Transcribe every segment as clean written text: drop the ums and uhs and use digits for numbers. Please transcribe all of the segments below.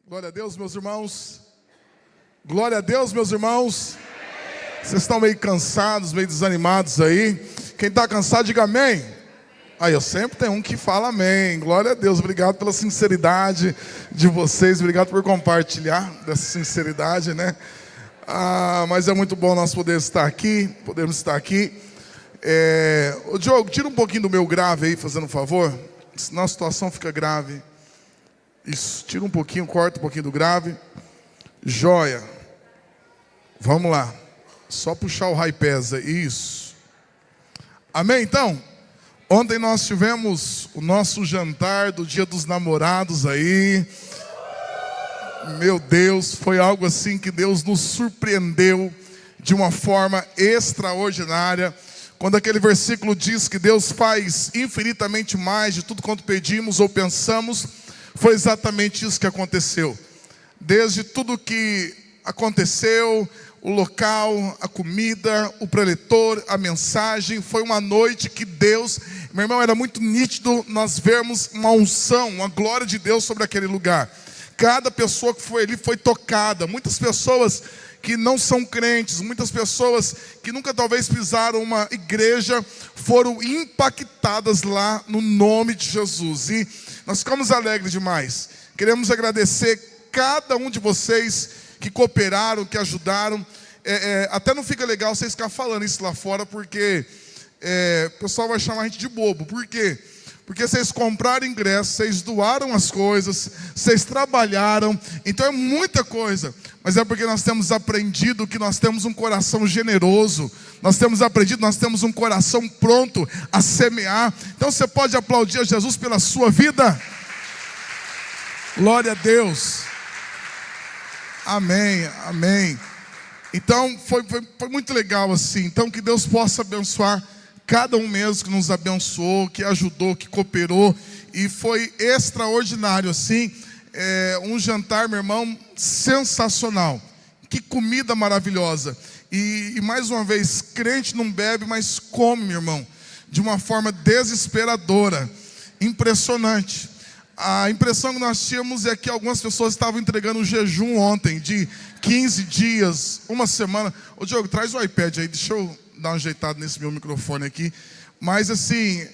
Glória a Deus, meus irmãos. Glória a Deus, meus irmãos. Vocês estão meio cansados, meio desanimados aí. Quem está cansado, diga amém. Aí eu sempre tenho um que fala amém. Glória a Deus, obrigado pela sinceridade de vocês. Obrigado por compartilhar dessa sinceridade, né? Mas é muito bom nós podermos estar aqui. Ô Diogo, tira um pouquinho do meu grave aí, fazendo um favor. Senão a situação fica grave. Isso, tira um pouquinho, corta um pouquinho do grave. Joia. Vamos lá. Só puxar o high pesa. Isso. Amém, então? Ontem nós tivemos o nosso jantar do Dia dos Namorados aí. Meu Deus, foi algo assim que Deus nos surpreendeu de uma forma extraordinária. Quando aquele versículo diz que Deus faz infinitamente mais de tudo quanto pedimos ou pensamos, foi exatamente isso que aconteceu. Desde tudo que aconteceu, o local, a comida, o preletor, a mensagem, foi uma noite que Deus, meu irmão, era muito nítido nós vermos uma unção, uma glória de Deus sobre aquele lugar. Cada pessoa que foi ali foi tocada. Muitas pessoas que não são crentes, muitas pessoas que nunca talvez pisaram uma igreja, foram impactadas lá no nome de Jesus. E nós ficamos alegres demais. Queremos agradecer cada um de vocês que cooperaram, que ajudaram. Até não fica legal vocês ficarem falando isso lá fora, porque o pessoal vai chamar a gente de bobo. Por quê? Porque vocês compraram ingresso, vocês doaram as coisas, vocês trabalharam, então é muita coisa. Mas é porque nós temos aprendido que nós temos um coração generoso, nós temos aprendido, nós temos um coração pronto a semear. Então você pode aplaudir a Jesus pela sua vida? Glória a Deus. Amém, amém. Então foi muito legal assim. Então que Deus possa abençoar cada um mesmo que nos abençoou, que ajudou, que cooperou. E foi extraordinário assim. Um jantar, meu irmão, sensacional. Que comida maravilhosa. E mais uma vez, crente não bebe, mas come, meu irmão, de uma forma desesperadora. Impressionante. A impressão que nós tínhamos é que algumas pessoas estavam entregando um jejum ontem, de 15 dias, uma semana. Ô Diogo, traz o iPad aí, deixa eu dar um ajeitado nesse meu microfone aqui. Mas assim,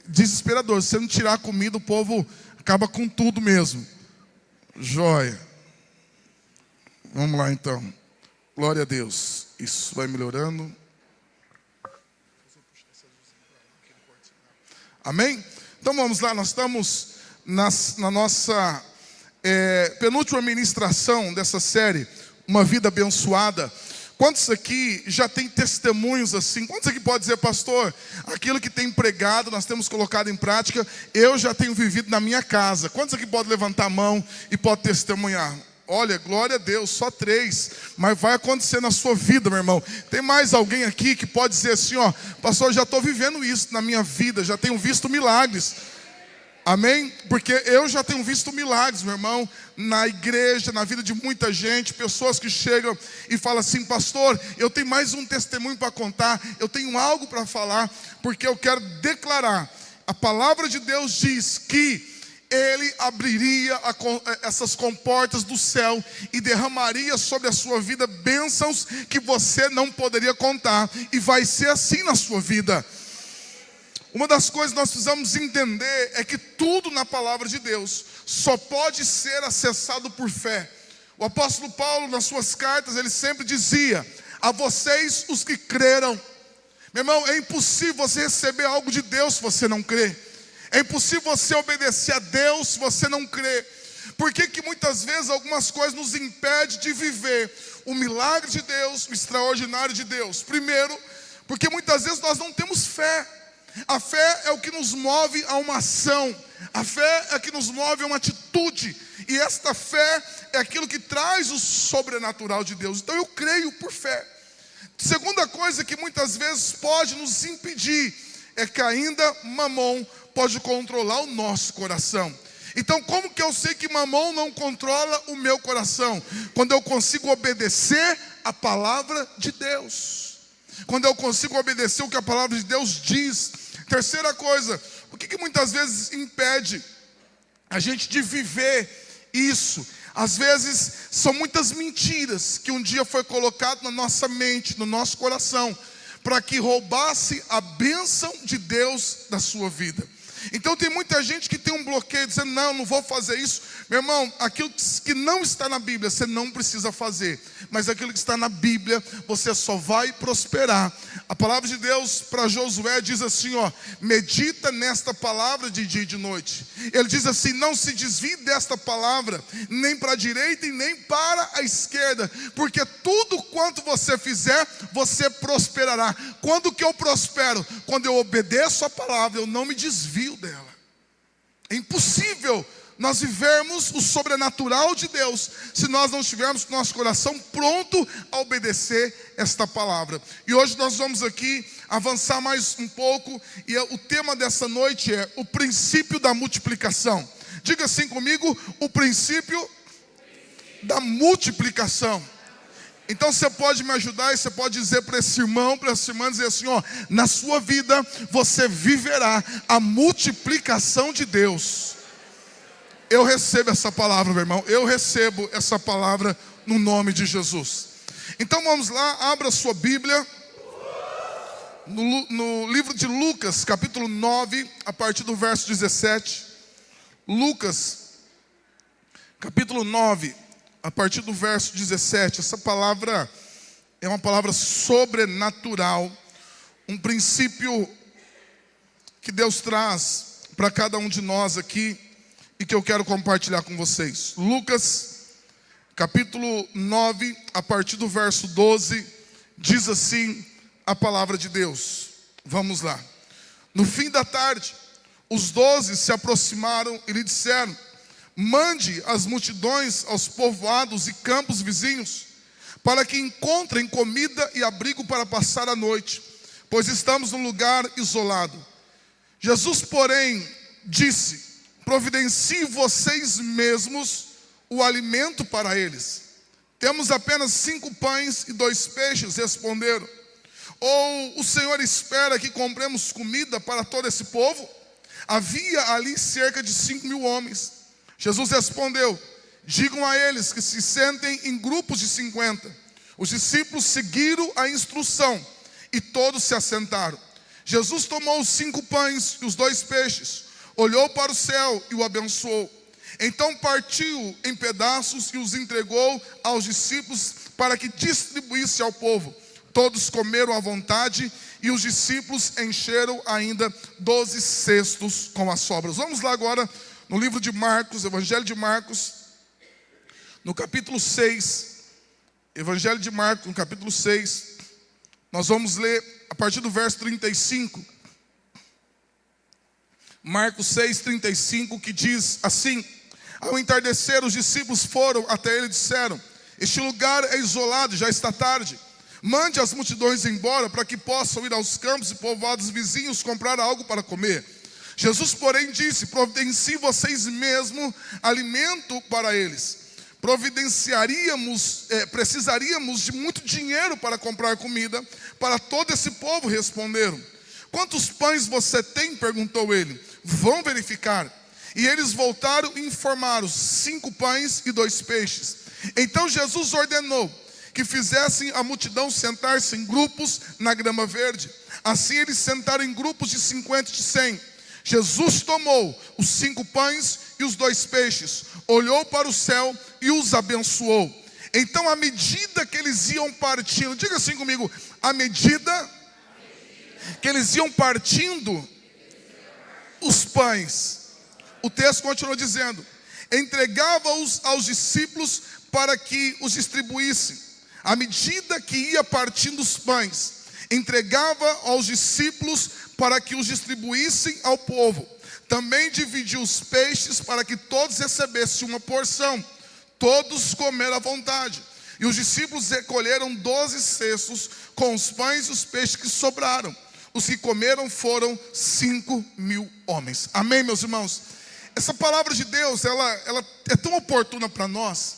desesperador. Se você não tirar a comida, o povo acaba com tudo mesmo. Joia. Vamos lá então. Glória a Deus. Isso vai melhorando. Amém? Então vamos lá, nós estamos na nossa penúltima ministração dessa série, Uma Vida Abençoada. Quantos aqui já tem testemunhos assim? Quantos aqui pode dizer, pastor, aquilo que tem pregado, nós temos colocado em prática, eu já tenho vivido na minha casa? Quantos aqui pode levantar a mão e pode testemunhar? Olha, glória a Deus, só 3, mas vai acontecer na sua vida, meu irmão. Tem mais alguém aqui que pode dizer assim, ó, pastor, eu já estou vivendo isso na minha vida, já tenho visto milagres. Amém? Porque eu já tenho visto milagres, meu irmão, na igreja, na vida de muita gente, pessoas que chegam e falam assim, pastor, eu tenho mais um testemunho para contar, eu tenho algo para falar, porque eu quero declarar. A palavra de Deus diz que Ele abriria essas comportas do céu e derramaria sobre a sua vida bênçãos que você não poderia contar, e vai ser assim na sua vida. Uma das coisas que nós precisamos entender é que tudo na palavra de Deus só pode ser acessado por fé. O apóstolo Paulo, nas suas cartas, ele sempre dizia, a vocês os que creram. Meu irmão, é impossível você receber algo de Deus se você não crê. É impossível você obedecer a Deus se você não crê. Por que muitas vezes algumas coisas nos impedem de viver o milagre de Deus, o extraordinário de Deus? Primeiro, porque muitas vezes nós não temos fé. A fé é o que nos move a uma ação. A fé é o que nos move a uma atitude. E esta fé é aquilo que traz o sobrenatural de Deus. Então eu creio por fé. Segunda coisa que muitas vezes pode nos impedir é que ainda Mamon pode controlar o nosso coração. Então como que eu sei que Mamon não controla o meu coração? Quando eu consigo obedecer a palavra de Deus. Quando eu consigo obedecer o que a palavra de Deus diz. Terceira coisa, o que muitas vezes impede a gente de viver Isso. Às vezes são muitas mentiras que um dia foi colocado na nossa mente, no nosso coração, para que roubasse a bênção de Deus da sua vida. Então tem muita gente que tem um bloqueio, dizendo, não vou fazer isso. Meu irmão, aquilo que não está na Bíblia, você não precisa fazer. Mas aquilo que está na Bíblia, você só vai prosperar. A palavra de Deus para Josué diz assim, medita nesta palavra de dia e de noite. Ele diz assim, não se desvie desta palavra, nem para a direita e nem para a esquerda, porque tudo quanto você fizer, você prosperará. Quando que eu prospero? Quando eu obedeço a palavra, eu não me desvio dela. É impossível nós vivermos o sobrenatural de Deus se nós não estivermos com nosso coração pronto a obedecer esta palavra. E hoje nós vamos aqui avançar mais um pouco, e o tema dessa noite é o princípio da multiplicação. Diga assim comigo, o princípio da multiplicação. Então você pode me ajudar e você pode dizer para esse irmão, para essa irmã, dizer assim, na sua vida você viverá a multiplicação de Deus. Eu recebo essa palavra, meu irmão, eu recebo essa palavra no nome de Jesus. Então vamos lá, abra sua Bíblia, no livro de Lucas, capítulo 9, a partir do verso 17. Lucas, capítulo 9, a partir do verso 17, essa palavra é uma palavra sobrenatural, um princípio que Deus traz para cada um de nós aqui e que eu quero compartilhar com vocês. Lucas, capítulo 9, a partir do verso 12, diz assim a palavra de Deus. Vamos lá. No fim da tarde, os 12 se aproximaram e lhe disseram, mande as multidões aos povoados e campos vizinhos, para que encontrem comida e abrigo para passar a noite, pois estamos num lugar isolado. Jesus, porém, disse, providencie vocês mesmos o alimento para eles. Temos apenas 5 pães e 2 peixes, responderam. Ou o Senhor espera que compremos comida para todo esse povo? Havia ali cerca de 5.000 homens. Jesus respondeu, digam a eles que se sentem em grupos de 50. Os discípulos seguiram a instrução e todos se assentaram. Jesus tomou os 5 pães e os 2 peixes, olhou para o céu e o abençoou. Então partiu em pedaços e os entregou aos discípulos para que distribuísse ao povo. Todos comeram à vontade e os discípulos encheram ainda 12 cestos com as sobras. Vamos lá agora no livro de Marcos, Evangelho de Marcos, no capítulo 6. Evangelho de Marcos, no capítulo 6. Nós vamos ler a partir do verso 35. Marcos 6, 35, que diz assim: ao entardecer, os discípulos foram até ele e disseram: este lugar é isolado, já está tarde. Mande as multidões embora para que possam ir aos campos e povoados vizinhos comprar algo para comer. Jesus, porém, disse: providencie vocês mesmos alimento para eles. Precisaríamos de muito dinheiro para comprar comida para todo esse povo, responderam. Quantos pães você tem? Perguntou ele. Vão verificar. E eles voltaram e informaram: 5 pães e 2 peixes. Então Jesus ordenou que fizessem a multidão sentar-se em grupos na grama verde. Assim eles sentaram em grupos de 50 e de 100. Jesus tomou os 5 pães e os 2 peixes, olhou para o céu e os abençoou. Então, à medida que eles iam partindo, diga assim comigo, à medida que eles iam partindo os pães, o texto continua dizendo, entregava-os aos discípulos para que os distribuíssem. À medida que ia partindo os pães, entregava aos discípulos para que os distribuíssem ao povo. Também dividiu os peixes para que todos recebessem uma porção. Todos comeram à vontade. E os discípulos recolheram 12 cestos com os pães e os peixes que sobraram. Os que comeram foram 5.000 homens. Amém, meus irmãos? Essa palavra de Deus, ela é tão oportuna para nós,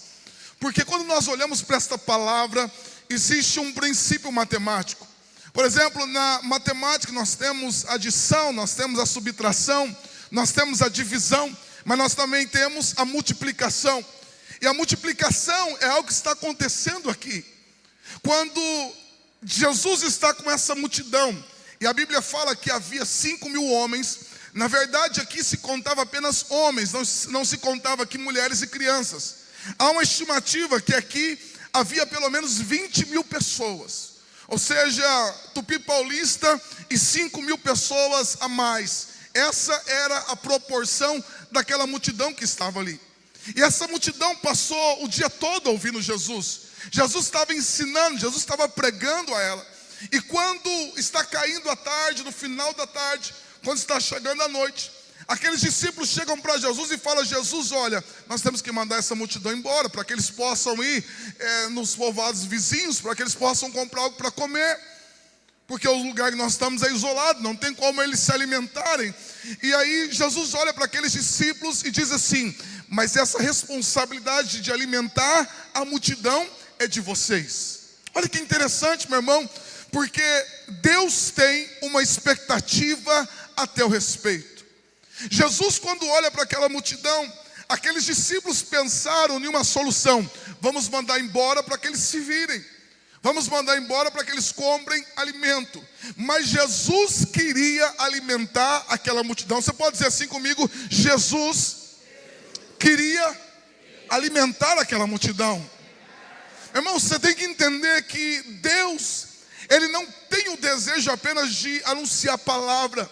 porque quando nós olhamos para esta palavra, existe um princípio matemático. Por exemplo, na matemática nós temos a adição, nós temos a subtração, nós temos a divisão, mas nós também temos a multiplicação. E a multiplicação é algo que está acontecendo aqui. Quando Jesus está com essa multidão, e a Bíblia fala que havia 5.000 homens, na verdade aqui se contava apenas homens, não se contava aqui mulheres e crianças. Há uma estimativa que aqui havia pelo menos 20.000 pessoas, ou seja, Tupi Paulista e 5.000 pessoas a mais. Essa era a proporção daquela multidão que estava ali. E essa multidão passou o dia todo ouvindo Jesus. Jesus estava ensinando, Jesus estava pregando a ela. E quando está caindo a tarde, no final da tarde, quando está chegando a noite, aqueles discípulos chegam para Jesus e falam: Jesus, olha, nós temos que mandar essa multidão embora, para que eles possam ir nos povoados vizinhos, para que eles possam comprar algo para comer, porque o lugar que nós estamos é isolado, não tem como eles se alimentarem. E aí Jesus olha para aqueles discípulos e diz assim: mas essa responsabilidade de alimentar a multidão é de vocês. Olha que interessante, meu irmão, porque Deus tem uma expectativa a teu respeito. Jesus, quando olha para aquela multidão, aqueles discípulos pensaram em uma solução: vamos mandar embora para que eles se virem, vamos mandar embora para que eles comprem alimento. Mas Jesus queria alimentar aquela multidão. Você pode dizer assim comigo: Jesus queria alimentar aquela multidão. Irmão, você tem que entender que Deus, Ele não tem o desejo apenas de anunciar a palavra.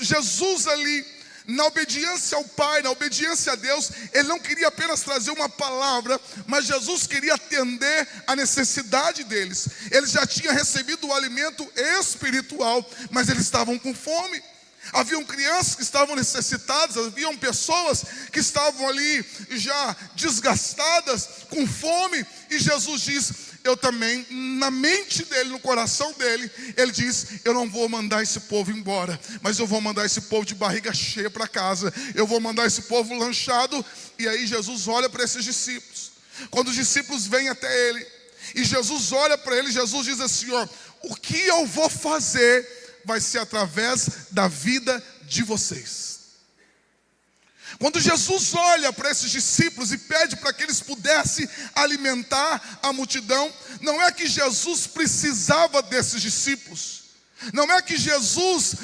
Jesus ali, na obediência ao Pai, na obediência a Deus, Ele não queria apenas trazer uma palavra, mas Jesus queria atender a necessidade deles. Eles já tinham recebido o alimento espiritual, mas eles estavam com fome. Haviam crianças que estavam necessitadas, haviam pessoas que estavam ali já desgastadas, com fome. E Jesus diz: eu também, na mente dele, no coração dele, ele diz: eu não vou mandar esse povo embora, mas eu vou mandar esse povo de barriga cheia para casa, eu vou mandar esse povo lanchado. E aí Jesus olha para esses discípulos. Quando os discípulos vêm até ele, e Jesus olha para ele, Jesus diz assim: ó, o que eu vou fazer vai ser através da vida de vocês. Quando Jesus olha para esses discípulos e pede para que eles pudessem alimentar a multidão, não é que Jesus precisava desses discípulos, não é que Jesus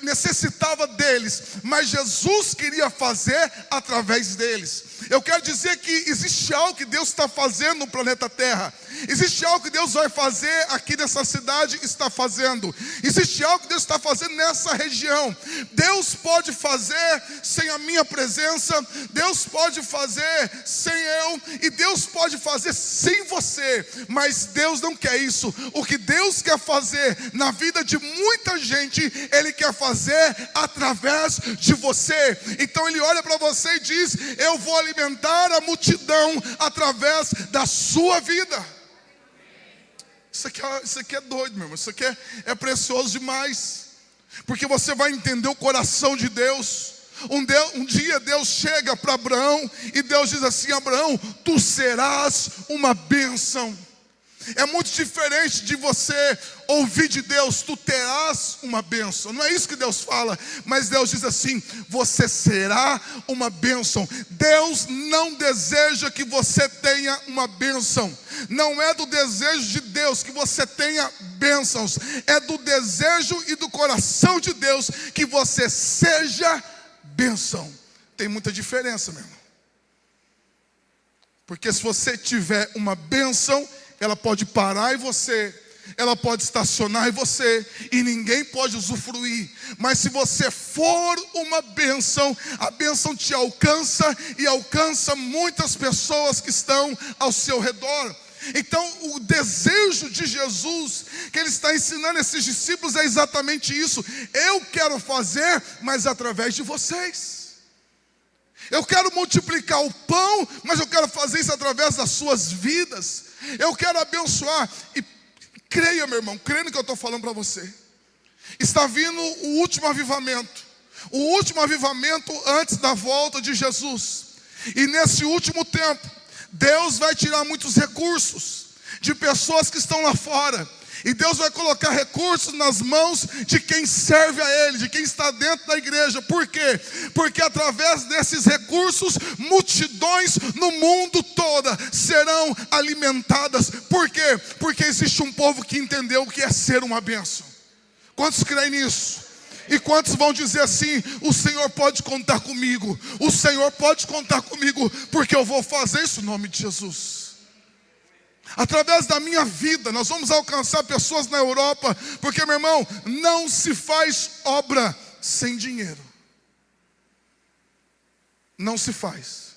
necessitava deles, mas Jesus queria fazer através deles. Eu quero dizer que existe algo que Deus está fazendo no planeta Terra. Existe algo que Deus vai fazer aqui nessa cidade, está fazendo. Existe algo que Deus está fazendo nessa região. Deus pode fazer sem a minha presença, Deus pode fazer sem eu, e Deus pode fazer sem você. Mas Deus não quer isso. O que Deus quer fazer na vida de muita gente, Ele quer fazer através de você. Então Ele olha para você e diz: eu vou alimentar a multidão através da sua vida. Isso aqui é doido, meu irmão. Isso aqui é precioso demais, porque você vai entender o coração de Deus. Um dia Deus chega para Abraão e Deus diz assim: Abraão, tu serás uma bênção. É muito diferente de você ouvir de Deus: tu terás uma bênção. Não é isso que Deus fala, mas Deus diz assim: você será uma bênção. Deus não deseja que você tenha uma bênção. Não é do desejo de Deus que você tenha bênçãos. É do desejo e do coração de Deus que você seja bênção. Tem muita diferença, meu irmão. Porque se você tiver uma bênção, ela pode parar em você, ela pode estacionar em você, e ninguém pode usufruir. Mas se você for uma bênção, a bênção te alcança e alcança muitas pessoas que estão ao seu redor. Então o desejo de Jesus, que Ele está ensinando esses discípulos, é exatamente isso: eu quero fazer, mas através de vocês. Eu quero multiplicar o pão, mas eu quero fazer isso através das suas vidas. Eu quero abençoar. E creia, meu irmão, creia no que eu estou falando para você. Está vindo o último avivamento. O último avivamento antes da volta de Jesus. E nesse último tempo, Deus vai tirar muitos recursos de pessoas que estão lá fora. E Deus vai colocar recursos nas mãos de quem serve a Ele, de quem está dentro da igreja. Por quê? Porque através desses recursos, multidões no mundo todo serão alimentadas. Por quê? Porque existe um povo que entendeu o que é ser uma bênção. Quantos creem nisso? E quantos vão dizer assim: o Senhor pode contar comigo, o Senhor pode contar comigo, porque eu vou fazer isso em nome de Jesus. Através da minha vida, nós vamos alcançar pessoas na Europa, porque, meu irmão, não se faz obra sem dinheiro. Não se faz.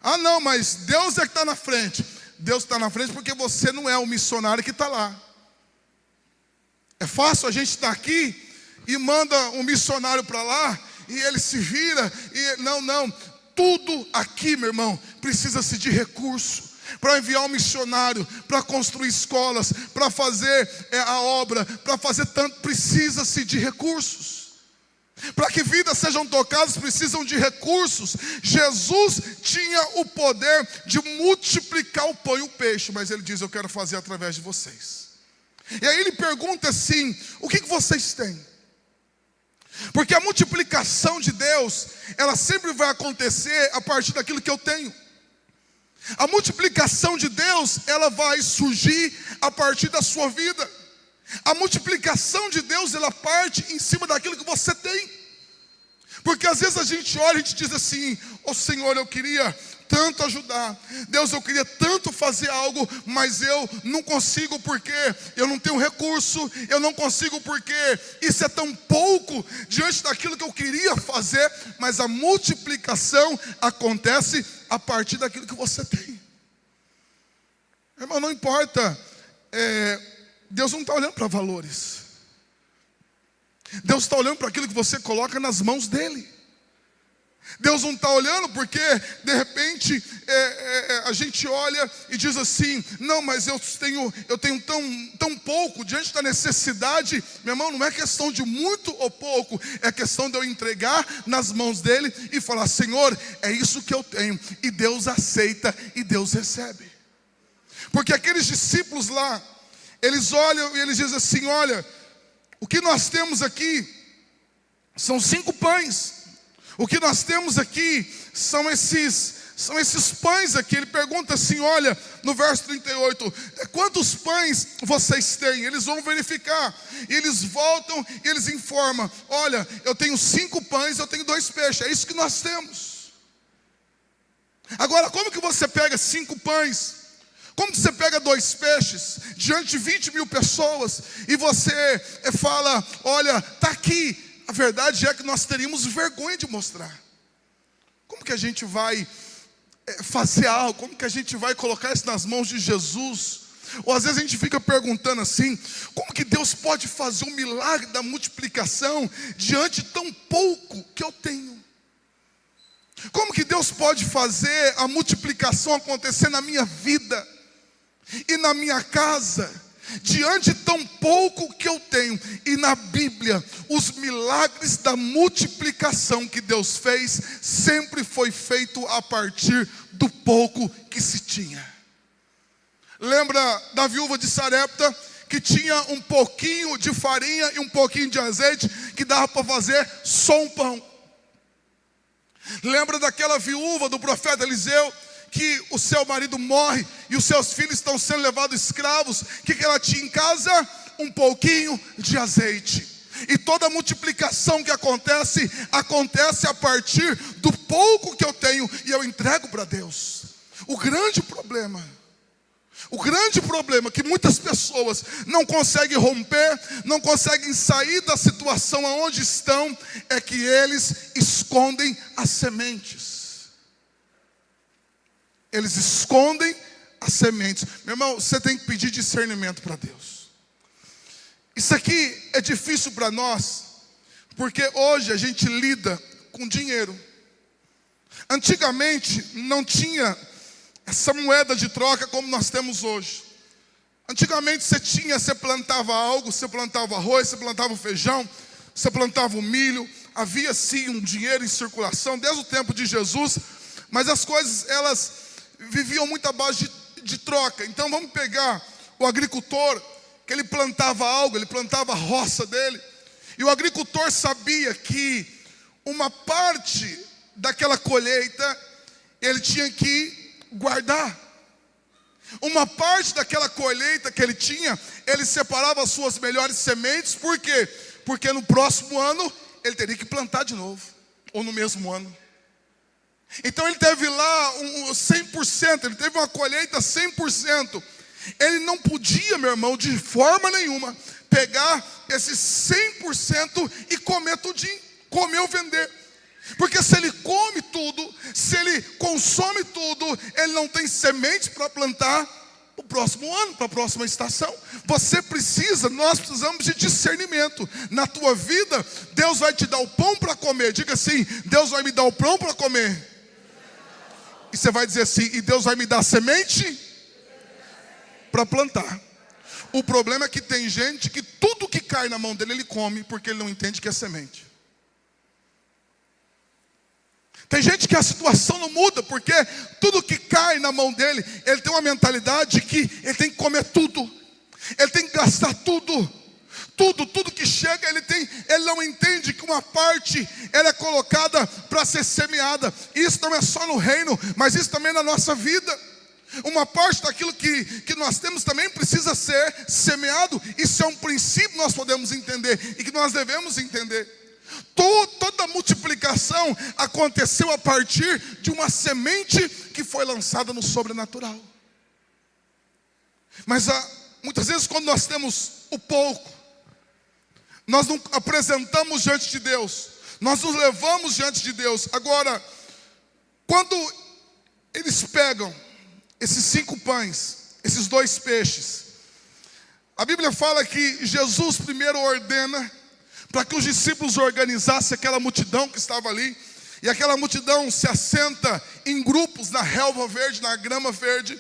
Ah não, mas Deus é que está na frente. Deus está na frente porque você não é o missionário que está lá. É fácil a gente estar aqui e manda um missionário para lá, e ele se vira, e não. Tudo aqui, meu irmão, precisa-se de recurso. Para enviar um missionário, para construir escolas, para fazer a obra, para fazer tanto, precisa-se de recursos. Para que vidas sejam tocadas, precisam de recursos. Jesus tinha o poder de multiplicar o pão e o peixe, mas ele diz: eu quero fazer através de vocês. E aí ele pergunta assim: o que vocês têm? Porque a multiplicação de Deus, ela sempre vai acontecer a partir daquilo que eu tenho. A multiplicação de Deus, ela vai surgir a partir da sua vida. A multiplicação de Deus, ela parte em cima daquilo que você tem. Porque às vezes a gente olha e a gente diz assim: ô Senhor, eu queria tanto ajudar, Deus, eu queria tanto fazer algo, mas eu não consigo porque eu não tenho recurso, eu não consigo porque isso é tão pouco diante daquilo que eu queria fazer. Mas a multiplicação acontece a partir daquilo que você tem. Irmão, não importa, Deus não está olhando para valores. Deus está olhando para aquilo que você coloca nas mãos dele. Deus não está olhando porque de repente a gente olha e diz assim: não, mas eu tenho tão pouco. Diante da necessidade, meu irmão, não é questão de muito ou pouco, é questão de eu entregar nas mãos dele e falar: Senhor, é isso que eu tenho. E Deus aceita e Deus recebe. Porque aqueles discípulos lá, eles olham e eles dizem assim: olha, o que nós temos aqui são 5 pães. O que nós temos aqui são esses pães aqui. Ele pergunta assim, olha, no verso 38, quantos pães vocês têm? Eles vão verificar, e eles voltam e eles informam: olha, eu tenho 5 pães, eu tenho 2 peixes, é isso que nós temos. Agora, como que você pega 5 pães? Como que você pega 2 peixes diante de 20 mil pessoas e você fala: olha, está aqui? A verdade é que nós teríamos vergonha de mostrar. Como que a gente vai fazer algo? Como que a gente vai colocar isso nas mãos de Jesus? Ou às vezes a gente fica perguntando assim: como que Deus pode fazer um milagre da multiplicação diante de tão pouco que eu tenho? Como que Deus pode fazer a multiplicação acontecer na minha vida e na minha casa diante de tão pouco que eu tenho? E na Bíblia, os milagres da multiplicação que Deus fez sempre foi feito a partir do pouco que se tinha. Lembra da viúva de Sarepta, que tinha um pouquinho de farinha e um pouquinho de azeite, que dava para fazer só um pão? Lembra daquela viúva do profeta Eliseu, que o seu marido morre e os seus filhos estão sendo levados escravos? O que ela tinha em casa? Um pouquinho de azeite. E toda a multiplicação que acontece a partir do pouco que eu tenho e eu entrego para Deus. O grande problema é que muitas pessoas não conseguem romper, não conseguem sair da situação aonde estão, é que eles escondem as sementes. Eles escondem as sementes. Meu irmão, você tem que pedir discernimento para Deus. Isso aqui é difícil para nós, porque hoje a gente lida com dinheiro. Antigamente não tinha essa moeda de troca como nós temos hoje. Antigamente você plantava algo, você plantava arroz, você plantava feijão, você plantava o milho. Havia sim um dinheiro em circulação desde o tempo de Jesus, mas as coisas elas viviam muito à base de troca. Então vamos pegar o agricultor, que ele plantava algo, ele plantava a roça dele. E o agricultor sabia que uma parte daquela colheita ele tinha que guardar. Uma parte daquela colheita que ele tinha, ele separava as suas melhores sementes. Por quê? Porque no próximo ano ele teria que plantar de novo, ou no mesmo ano. Então ele teve lá 100%, ele teve uma colheita 100%. Ele não podia, meu irmão, de forma nenhuma, pegar esses 100% e comer tudinho, comer ou vender. Porque se ele come tudo, se ele consome tudo, ele não tem semente para plantar o próximo ano, para a próxima estação. Nós precisamos de discernimento. Na tua vida, Deus vai te dar o pão para comer. Diga assim: Deus vai me dar o pão para comer. E você vai dizer assim: e Deus vai me dar semente para plantar. O problema é que tem gente que tudo que cai na mão dele, ele come, porque ele não entende que é semente. Tem gente que a situação não muda, porque tudo que cai na mão dele, ele tem uma mentalidade que ele tem que comer tudo, ele tem que gastar tudo que chega, ele não entende que uma parte ela é colocada para ser semeada. Isso não é só no reino, mas isso também na nossa vida. Uma parte daquilo que nós temos também precisa ser semeado. Isso é um princípio que nós podemos entender e que nós devemos entender. Toda a multiplicação aconteceu a partir de uma semente que foi lançada no sobrenatural. Mas muitas vezes quando nós temos o pouco, nós não apresentamos diante de Deus, nós nos levamos diante de Deus. Agora, quando eles pegam esses 5 pães, esses 2 peixes, a Bíblia fala que Jesus primeiro ordena para que os discípulos organizassem aquela multidão que estava ali. E aquela multidão se assenta em grupos na relva verde, na grama verde.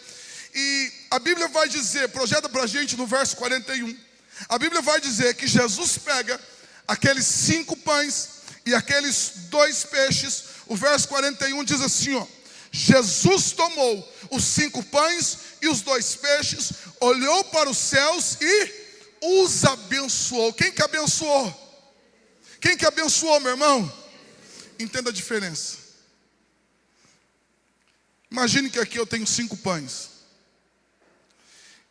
E a Bíblia vai dizer, projeta para a gente no verso 41. A Bíblia vai dizer que Jesus pega aqueles 5 pães e aqueles 2 peixes. O verso 41 diz assim, ó: Jesus tomou os 5 pães e os 2 peixes, olhou para os céus e os abençoou. Quem que abençoou? Quem que abençoou, meu irmão? Entenda a diferença. Imagine que aqui eu tenho 5 pães.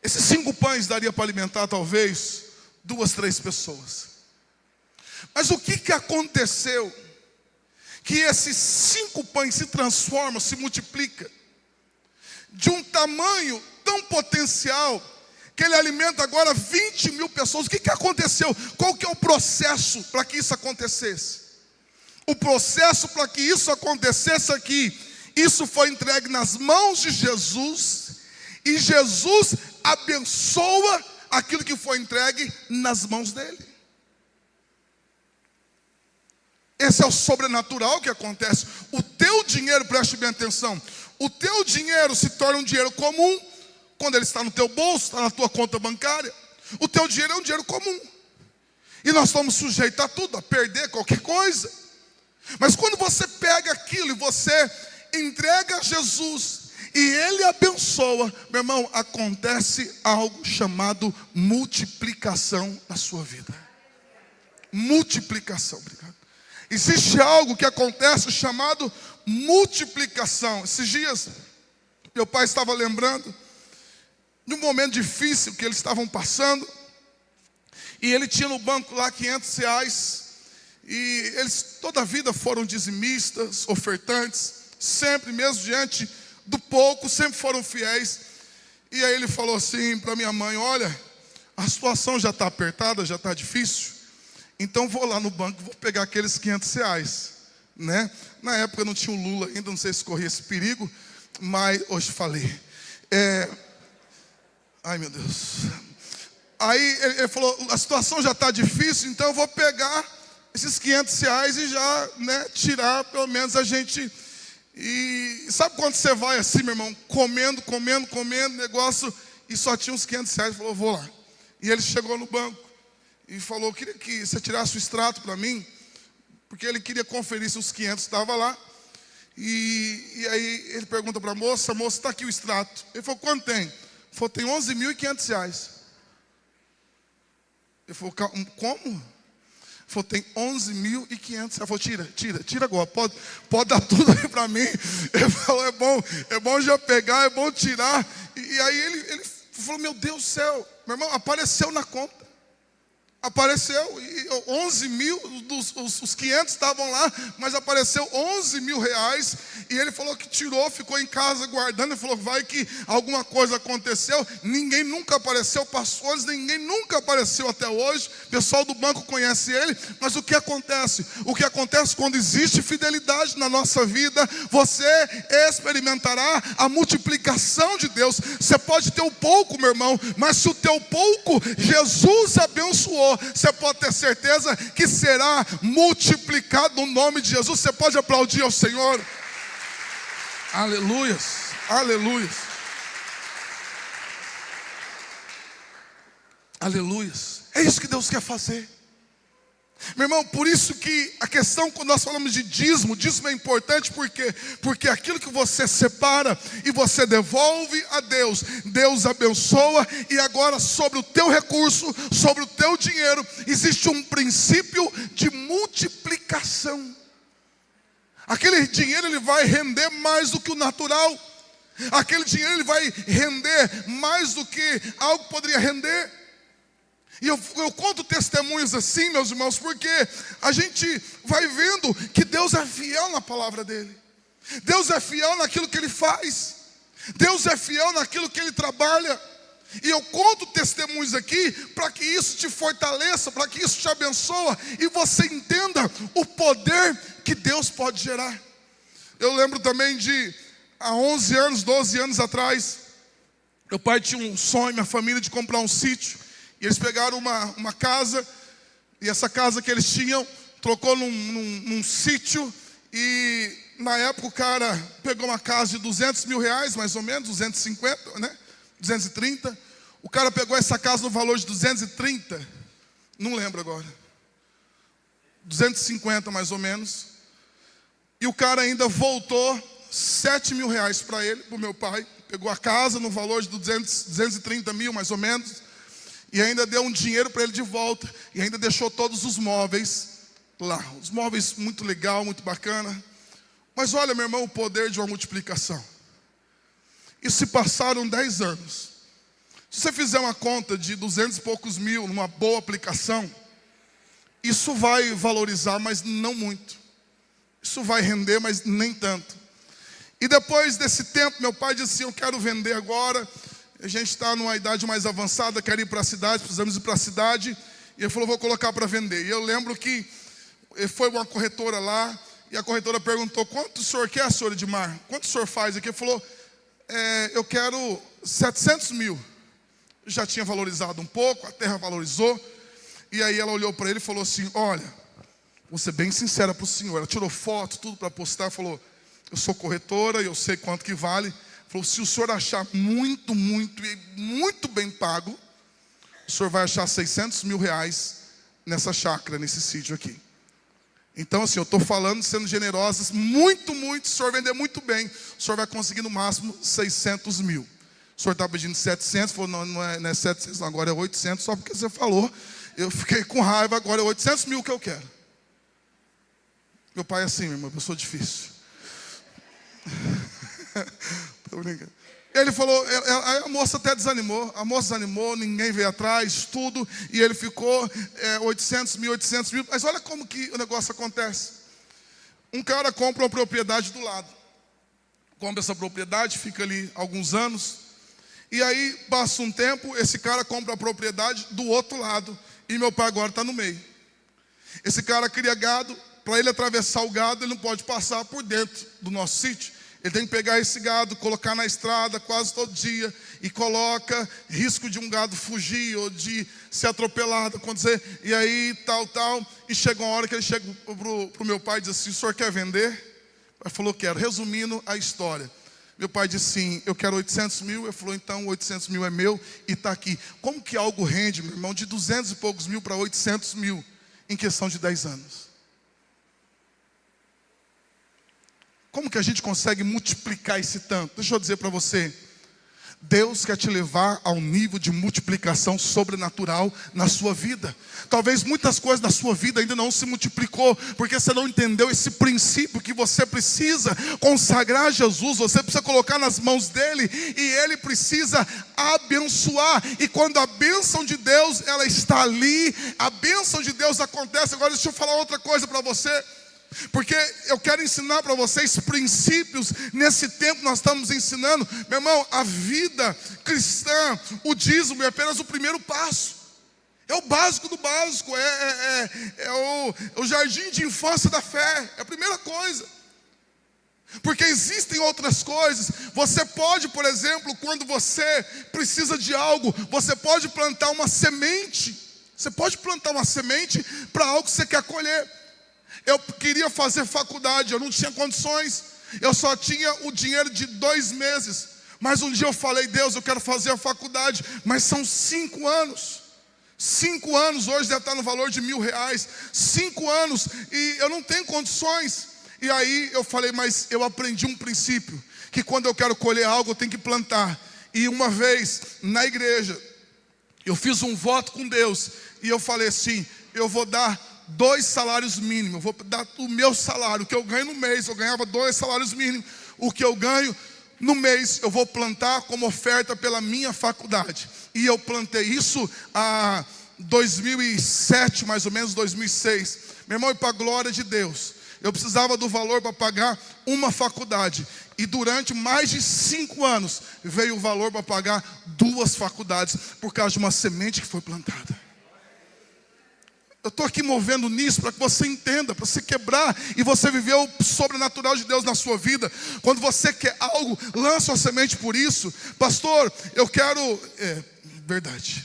Esses 5 pães daria para alimentar talvez 2, 3 pessoas. Mas o que aconteceu? Que esses 5 pães se transformam, se multiplicam de um tamanho tão potencial que ele alimenta agora 20 mil pessoas. O que aconteceu? Qual que é o processo para que isso acontecesse? O processo para que isso acontecesse é que isso foi entregue nas mãos de Jesus, e Jesus abençoa aquilo que foi entregue nas mãos dele. Esse é o sobrenatural que acontece. O teu dinheiro, preste bem atenção, o teu dinheiro se torna um dinheiro comum quando ele está no teu bolso, está na tua conta bancária. O teu dinheiro é um dinheiro comum. E nós estamos sujeitos a tudo, a perder qualquer coisa. Mas quando você pega aquilo e você entrega a Jesus e Ele abençoa, meu irmão, acontece algo chamado multiplicação na sua vida. Multiplicação, obrigado. Existe algo que acontece chamado multiplicação. Esses dias, meu pai estava lembrando de um momento difícil que eles estavam passando, e ele tinha no banco lá R$500, e eles toda a vida foram dizimistas, ofertantes, sempre, mesmo diante do pouco, sempre foram fiéis. E aí ele falou assim para minha mãe: olha, a situação já está apertada, já está difícil, então vou lá no banco, vou pegar aqueles R$500, né? Na época não tinha o Lula ainda, não sei se corria esse perigo, mas hoje falei. Ai meu Deus. Aí ele falou: a situação já está difícil, então eu vou pegar esses R$500 e já, né, tirar pelo menos a gente. E sabe quando você vai assim, meu irmão, comendo, negócio, e só tinha uns R$500. Ele falou: vou lá. E ele chegou no banco e falou: eu queria que você tirasse o extrato para mim, porque ele queria conferir se os 500 estavam lá. E aí ele pergunta para a moça: está aqui o extrato. Ele falou: quanto tem? Falou, tem R$11.500. Ele falou, como? Ele falou, tem 11.500. Ela falou, tira agora, pode dar tudo aí para mim. Ele falou, é bom já pegar, é bom tirar. E aí ele falou, meu Deus do céu, meu irmão, apareceu na conta. Apareceu, e 11 mil, os 500 estavam lá, mas apareceu R$11.000. E ele falou que tirou, ficou em casa guardando. Ele falou, vai que alguma coisa aconteceu. Ninguém nunca apareceu, passou anos, ninguém nunca apareceu até hoje. O pessoal do banco conhece ele. Mas o que acontece? O que acontece quando existe fidelidade na nossa vida? Você experimentará a multiplicação de Deus. Você pode ter o pouco, meu irmão, mas se o teu pouco Jesus abençoou, você pode ter certeza que será multiplicado no nome de Jesus. Você pode aplaudir ao Senhor. Aleluias, aleluias, aleluias. É isso que Deus quer fazer, meu irmão. Por isso que a questão, quando nós falamos de dízimo é importante. Porque aquilo que você separa e você devolve a Deus, Deus abençoa. E agora sobre o teu recurso, sobre o teu dinheiro, existe um princípio de multiplicação. Aquele dinheiro ele vai render mais do que o natural. Aquele dinheiro ele vai render mais do que algo poderia render. E eu conto testemunhos assim, meus irmãos, porque a gente vai vendo que Deus é fiel na palavra dele. Deus é fiel naquilo que ele faz. Deus é fiel naquilo que ele trabalha. E eu conto testemunhos aqui para que isso te fortaleça, para que isso te abençoe e você entenda o poder que Deus pode gerar. Eu lembro também de há 11 anos, 12 anos atrás, meu pai tinha um sonho, minha família, de comprar um sítio. E eles pegaram uma casa, e essa casa que eles tinham, trocou num sítio. E na época o cara pegou uma casa de R$200.000, mais ou menos, 250, né? 230. O cara pegou essa casa no valor de 230, não lembro agora, 250 mais ou menos. E o cara ainda voltou R$7.000 para ele, para o meu pai. Pegou a casa no valor de 230 mil mais ou menos. E ainda deu um dinheiro para ele de volta. E ainda deixou todos os móveis lá. Os móveis muito legal, muito bacana. Mas olha, meu irmão, o poder de uma multiplicação. Isso se passaram 10 anos. Se você fizer uma conta de 200 e poucos mil numa boa aplicação, isso vai valorizar, mas não muito. Isso vai render, mas nem tanto. E depois desse tempo, meu pai disse assim, eu quero vender agora. A gente está numa idade mais avançada, quer ir para a cidade, precisamos ir para a cidade. E ele falou, vou colocar para vender. E eu lembro que foi uma corretora lá, e a corretora perguntou, quanto o senhor quer, senhor Edmar? Quanto o senhor faz aqui? Ele falou, eu quero 700 mil. Já tinha valorizado um pouco, a terra valorizou. E aí ela olhou para ele e falou assim, olha, vou ser bem sincera para o senhor. Ela tirou foto, tudo para postar, falou, eu sou corretora, eu sei quanto que vale. Falou, se o senhor achar muito bem pago, o senhor vai achar R$600 mil nessa chácara, nesse sítio aqui. Então assim, eu estou falando, sendo generosas, muito, se o senhor vender muito bem, o senhor vai conseguir no máximo 600 mil. O senhor está pedindo 700, falou, não é 700, não, agora é 800, só porque você falou. Eu fiquei com raiva, agora é 800 mil que eu quero. Meu pai é assim, meu irmão, pessoa difícil. Tô brincando. Ele falou, a moça até desanimou. A moça desanimou, ninguém veio atrás, tudo. E ele ficou 800 mil. Mas olha como que o negócio acontece. Um cara compra uma propriedade do lado. Compra essa propriedade, fica ali alguns anos. E aí passa um tempo, esse cara compra a propriedade do outro lado. E meu pai agora está no meio. Esse cara cria gado. Para ele atravessar o gado, ele não pode passar por dentro do nosso sítio. Ele tem que pegar esse gado, colocar na estrada quase todo dia. E coloca risco de um gado fugir ou de ser atropelado, acontecer. E aí tal. E chega uma hora que ele chega para o meu pai e diz assim, o senhor quer vender? Ele falou, quero. Resumindo a história. Meu pai disse assim, eu quero 800 mil. Ele falou, então 800 mil é meu e está aqui. Como que algo rende, meu irmão, de 200 e poucos mil para 800 mil em questão de 10 anos? Como que a gente consegue multiplicar esse tanto? Deixa eu dizer para você. Deus quer te levar a um nível de multiplicação sobrenatural na sua vida. Talvez muitas coisas da sua vida ainda não se multiplicou, porque você não entendeu esse princípio que você precisa consagrar a Jesus, você precisa colocar nas mãos dele, e ele precisa abençoar. E quando a bênção de Deus, ela está ali, a bênção de Deus acontece. Agora deixa eu falar outra coisa para você, porque eu quero ensinar para vocês princípios. Nesse tempo nós estamos ensinando, meu irmão, a vida cristã, o dízimo é apenas o primeiro passo. É o básico do básico, é o jardim de infância da fé, é a primeira coisa. Porque existem outras coisas. Você pode, por exemplo, quando você precisa de algo, você pode plantar uma semente. Você pode plantar uma semente para algo que você quer colher. Eu queria fazer faculdade, eu não tinha condições, eu só tinha o dinheiro de 2 meses. Mas um dia eu falei: Deus, eu quero fazer a faculdade, mas são 5 anos. 5 anos, hoje deve estar no valor de R$1.000. 5 anos, e eu não tenho condições. E aí eu falei: mas eu aprendi um princípio, que quando eu quero colher algo, eu tenho que plantar. E uma vez, na igreja, eu fiz um voto com Deus, e eu falei assim: eu vou dar 2 salários mínimos, eu vou dar o meu salário, o que eu ganho no mês. Eu ganhava 2 salários mínimos, o que eu ganho no mês eu vou plantar como oferta pela minha faculdade. E eu plantei isso a 2007, mais ou menos 2006. Meu irmão, e para a glória de Deus, eu precisava do valor para pagar uma faculdade. E durante mais de 5 anos veio o valor para pagar 2 faculdades, por causa de uma semente que foi plantada. Eu estou aqui movendo nisso para que você entenda, para você quebrar e você viver o sobrenatural de Deus na sua vida. Quando você quer algo, lança a semente por isso. Pastor, eu quero... verdade,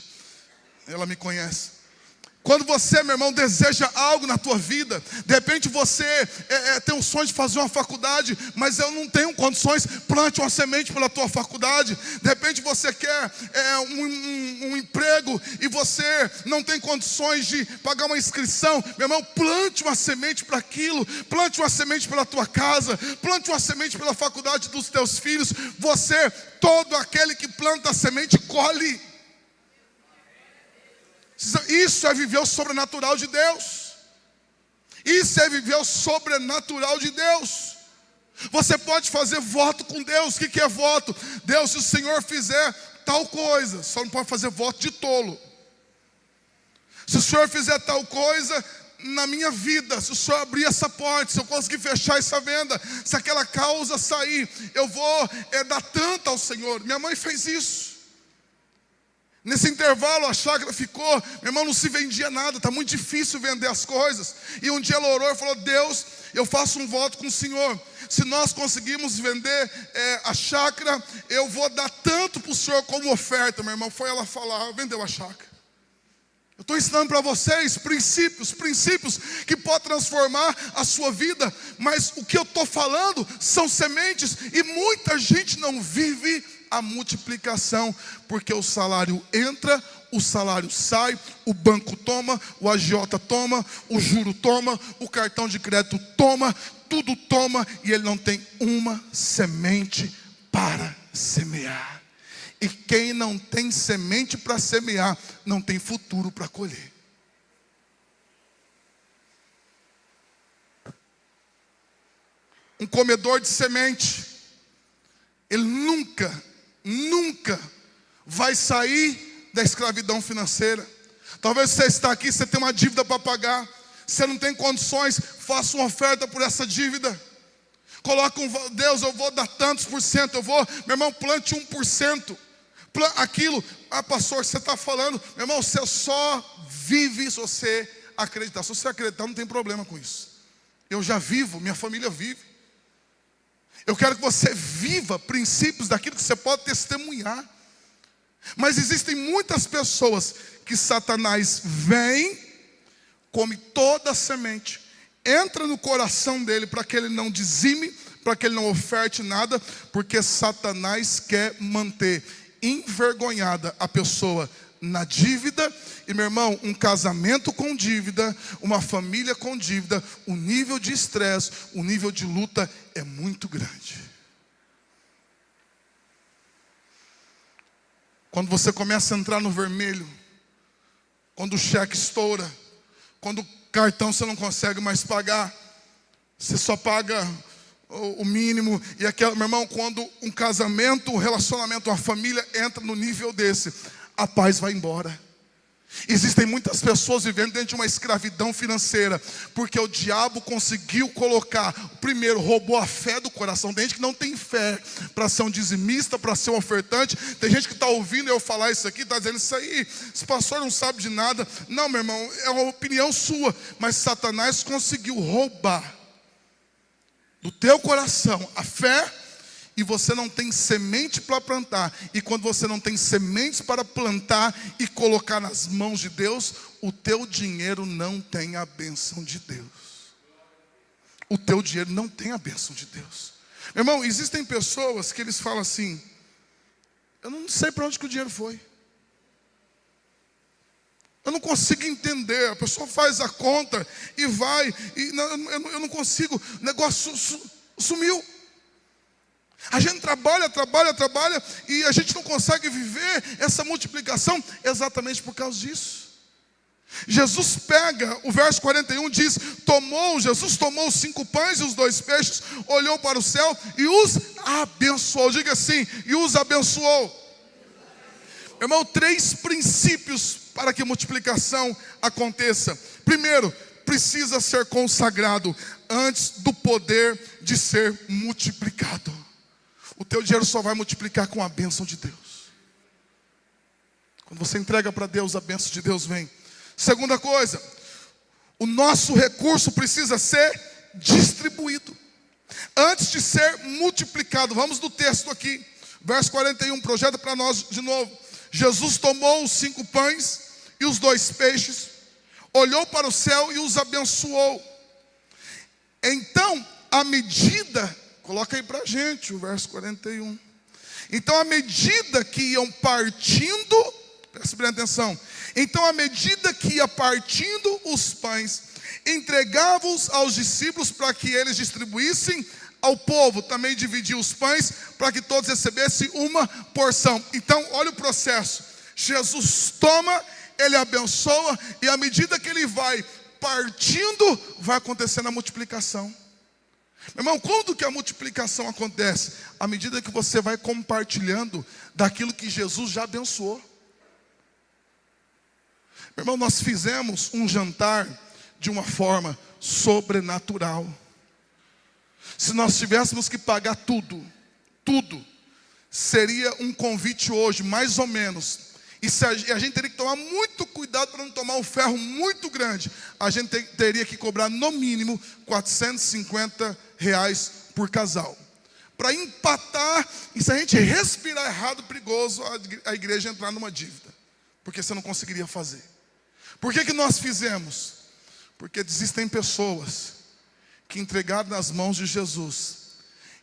ela me conhece. Quando você, meu irmão, deseja algo na tua vida, de repente você tem um sonho de fazer uma faculdade, mas eu não tenho condições, plante uma semente pela tua faculdade. De repente você quer um emprego e você não tem condições de pagar uma inscrição, meu irmão, plante uma semente para aquilo. Plante uma semente pela tua casa, plante uma semente pela faculdade dos teus filhos. Você, todo aquele que planta a semente, colhe. Isso é viver o sobrenatural de Deus. Isso é viver o sobrenatural de Deus. Você pode fazer voto com Deus. O que é voto? Deus, se o Senhor fizer tal coisa, só não pode fazer voto de tolo. Se o Senhor fizer tal coisa na minha vida, se o Senhor abrir essa porta, se eu conseguir fechar essa venda, se aquela causa sair, eu vou dar tanto ao Senhor. Minha mãe fez isso. Nesse intervalo a chácara ficou, meu irmão, não se vendia nada, está muito difícil vender as coisas. E um dia ela orou e falou: Deus, eu faço um voto com o Senhor. Se nós conseguirmos vender a chácara, eu vou dar tanto para o Senhor como oferta. Meu irmão, foi ela falar, vendeu a chácara. Eu estou ensinando para vocês princípios que podem transformar a sua vida. Mas o que eu estou falando são sementes, e muita gente não vive a multiplicação, porque o salário entra, o salário sai, o banco toma, o agiota toma, o juro toma, o cartão de crédito toma, tudo toma, e ele não tem uma semente para semear. E quem não tem semente para semear, não tem futuro para colher. Um comedor de semente, ele nunca vai sair da escravidão financeira. Talvez você está aqui, você tem uma dívida para pagar, você não tem condições, faça uma oferta por essa dívida. Coloca Deus, eu vou dar tantos por cento, meu irmão, plante 1%. Aquilo, pastor, você está falando, meu irmão, você só vive se você acreditar. Se você acreditar, não tem problema com isso. Eu já vivo, minha família vive. Eu quero que você viva princípios daquilo que você pode testemunhar. Mas existem muitas pessoas que Satanás vem, come toda a semente, entra no coração dele para que ele não dizime, para que ele não oferte nada, porque Satanás quer manter envergonhada a pessoa na dívida. E meu irmão, um casamento com dívida, uma família com dívida, o nível de estresse, o nível de luta é muito grande. Quando você começa a entrar no vermelho, quando o cheque estoura, quando o cartão você não consegue mais pagar, você só paga o mínimo. E aquela, meu irmão, quando um casamento, um relacionamento, uma família entra no nível desse, a paz vai embora. Existem muitas pessoas vivendo dentro de uma escravidão financeira, porque o diabo conseguiu colocar, primeiro, roubou a fé do coração. Tem gente que não tem fé para ser um dizimista, para ser um ofertante. Tem gente que está ouvindo eu falar isso aqui, está dizendo isso aí, esse pastor não sabe de nada. Não, meu irmão, é uma opinião sua, mas Satanás conseguiu roubar do teu coração a fé, e você não tem semente para plantar. E quando você não tem sementes para plantar e colocar nas mãos de Deus, o teu dinheiro não tem a bênção de Deus. O teu dinheiro não tem a bênção de Deus. Meu irmão, existem pessoas que eles falam assim: eu não sei para onde que o dinheiro foi. Eu não consigo entender. A pessoa faz a conta e vai, e eu não consigo, o negócio sumiu. A gente trabalha, e a gente não consegue viver essa multiplicação exatamente por causa disso. Jesus pega, o verso 41 diz, Jesus tomou os 5 pães e os 2 peixes, olhou para o céu e os abençoou. Diga assim, e os abençoou. Irmão, 3 princípios para que a multiplicação aconteça. Primeiro, precisa ser consagrado antes do poder de ser multiplicado. O teu dinheiro só vai multiplicar com a bênção de Deus. Quando você entrega para Deus, a bênção de Deus vem. Segunda coisa, o nosso recurso precisa ser distribuído antes de ser multiplicado. Vamos no texto aqui, verso 41, projeta para nós de novo. Jesus tomou os 5 pães e os 2 peixes, olhou para o céu e os abençoou. Então, à medida, coloca aí para a gente o verso 41. Então, à medida que iam partindo, preste bem atenção. Então, à medida que ia partindo os pães, entregava-os aos discípulos para que eles distribuíssem ao povo. Também dividia os pães para que todos recebessem uma porção. Então, olha o processo. Jesus toma, ele abençoa, e à medida que ele vai partindo, vai acontecendo a multiplicação. Meu irmão, quando que a multiplicação acontece? À medida que você vai compartilhando daquilo que Jesus já abençoou. Meu irmão, nós fizemos um jantar de uma forma sobrenatural. Se nós tivéssemos que pagar tudo, seria um convite hoje, mais ou menos. E a gente teria que tomar muito cuidado para não tomar um ferro muito grande. A gente teria que cobrar no mínimo R$450 por casal. Para empatar, e se a gente respirar errado, perigoso a igreja entrar numa dívida. Porque você não conseguiria fazer. Por que nós fizemos? Porque existem pessoas que entregaram nas mãos de Jesus.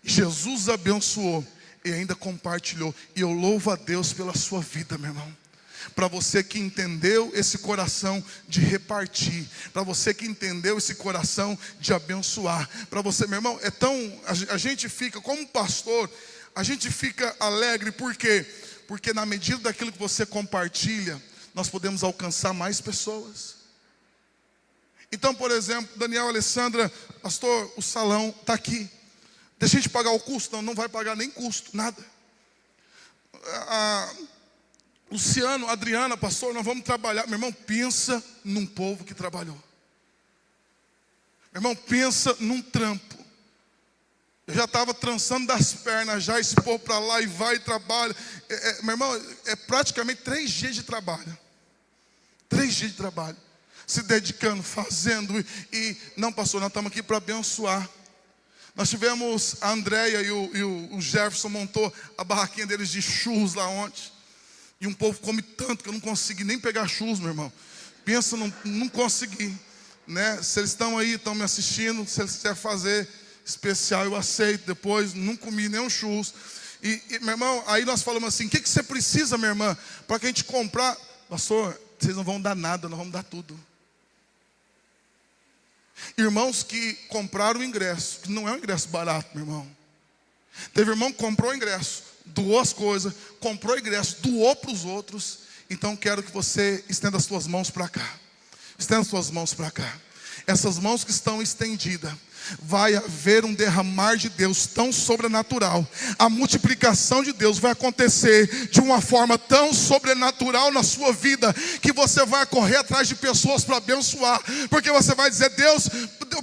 Jesus abençoou e ainda compartilhou. E eu louvo a Deus pela sua vida, meu irmão. Para você que entendeu esse coração de repartir, para você que entendeu esse coração de abençoar, para você, meu irmão, é tão, a gente fica, como pastor, a gente fica alegre, por quê? Porque na medida daquilo que você compartilha, nós podemos alcançar mais pessoas. Então, por exemplo, Daniel, Alessandra, pastor, o salão está aqui, deixa a gente pagar o custo? Não vai pagar nem custo, nada. Luciano, Adriana, pastor, nós vamos trabalhar. Meu irmão, pensa num povo que trabalhou. Meu irmão, pensa num trampo. Eu já estava trançando das pernas, já esse povo para lá e vai e trabalha. Meu irmão, é praticamente 3 dias de trabalho. 3 dias de trabalho. Se dedicando, fazendo. E não, pastor, nós estamos aqui para abençoar. Nós tivemos a Andréia e o Jefferson montou a barraquinha deles de churros lá ontem. E um povo come tanto que eu não consegui nem pegar churros, meu irmão. Pensa, não consegui, né? Se eles estão aí, estão me assistindo, se eles quiserem fazer especial, eu aceito depois. Não comi nenhum churros. E meu irmão, aí nós falamos assim, o que você precisa, minha irmã, para que a gente comprar? Pastor, vocês não vão dar nada, nós vamos dar tudo. Irmãos que compraram o ingresso, que não é um ingresso barato, meu irmão. Teve irmão que comprou o ingresso, doou as coisas, comprou ingresso, doou para os outros. Então quero que você estenda as suas mãos para cá. Estenda as suas mãos para cá. Essas mãos que estão estendidas, vai haver um derramar de Deus tão sobrenatural. A multiplicação de Deus vai acontecer de uma forma tão sobrenatural na sua vida, que você vai correr atrás de pessoas para abençoar. Porque você vai dizer: Deus,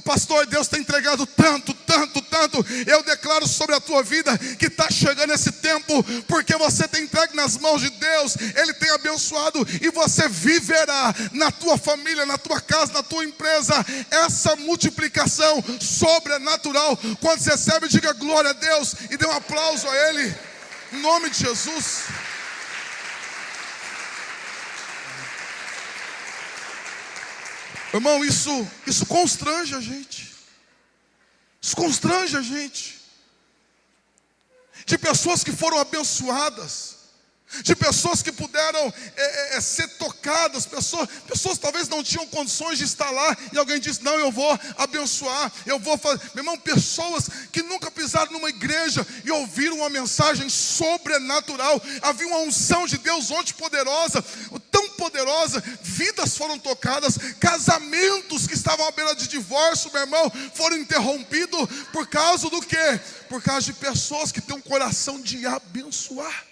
pastor, Deus tem entregado tanto, tanto, tanto. Eu declaro sobre a tua vida que está chegando esse tempo, porque você tem entregue nas mãos de Deus. Ele tem abençoado e você viverá na tua família, na tua casa, na tua empresa, essa multiplicação sobrenatural. Quando você recebe, diga glória a Deus e dê um aplauso a Ele, em nome de Jesus. Irmão, isso constrange a gente. Isso constrange a gente. De pessoas que foram abençoadas, de pessoas que puderam ser tocadas, pessoas talvez não tinham condições de estar lá, e alguém disse: não, eu vou abençoar, eu vou fazer. Meu irmão, pessoas que nunca pisaram numa igreja e ouviram uma mensagem sobrenatural. Havia uma unção de Deus ontem poderosa, tão poderosa. Vidas foram tocadas, casamentos que estavam à beira de divórcio, meu irmão, foram interrompidos. Por causa do quê? Por causa de pessoas que têm um coração de abençoar.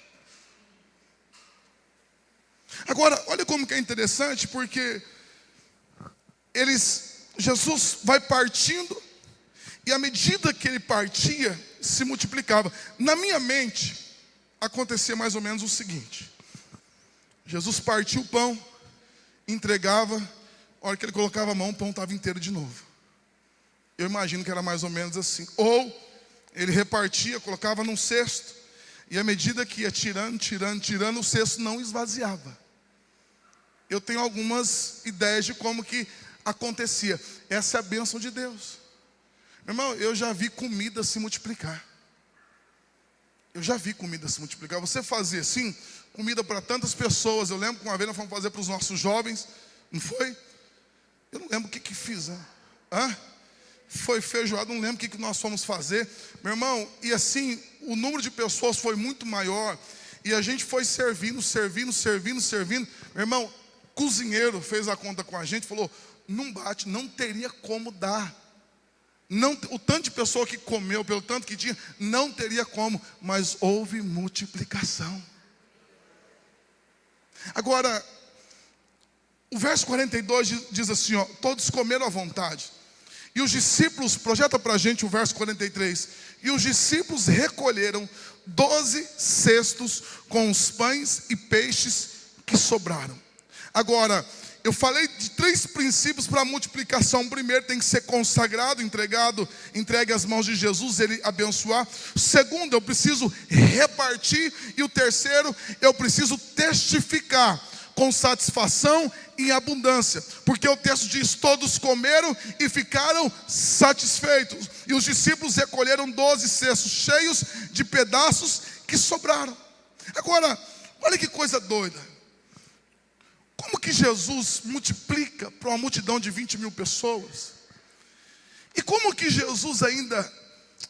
Agora, olha como que é interessante, porque Jesus vai partindo, e à medida que ele partia, se multiplicava. Na minha mente, acontecia mais ou menos o seguinte: Jesus partia o pão, entregava, a hora que ele colocava a mão, o pão estava inteiro de novo. Eu imagino que era mais ou menos assim. Ou ele repartia, colocava num cesto, e à medida que ia tirando, o cesto não esvaziava. Eu tenho algumas ideias de como que acontecia. Essa é a bênção de Deus. Meu irmão, eu já vi comida se multiplicar. Eu já vi comida se multiplicar. Você fazia assim, comida para tantas pessoas. Eu lembro que uma vez nós fomos fazer para os nossos jovens. Não foi? Eu não lembro o que fiz. Foi feijoada, não lembro o que nós fomos fazer. Meu irmão, e assim, o número de pessoas foi muito maior. E a gente foi servindo. Meu irmão, cozinheiro fez a conta com a gente, falou: não bate, não teria como dar. Não, o tanto de pessoa que comeu, pelo tanto que tinha, não teria como, mas houve multiplicação. Agora, o verso 42 diz assim, ó: todos comeram à vontade. E os discípulos, projeta para a gente o verso 43. E os discípulos recolheram 12 cestos com os pães e peixes que sobraram. Agora, eu falei de 3 princípios para a multiplicação. O primeiro, tem que ser consagrado, entregue às mãos de Jesus, ele abençoar. O segundo, eu preciso repartir. E o terceiro, eu preciso testificar com satisfação e abundância. Porque o texto diz: todos comeram e ficaram satisfeitos. E os discípulos recolheram 12 cestos cheios de pedaços que sobraram. Agora, olha que coisa doida. Como que Jesus multiplica para uma multidão de 20 mil pessoas? E como que Jesus ainda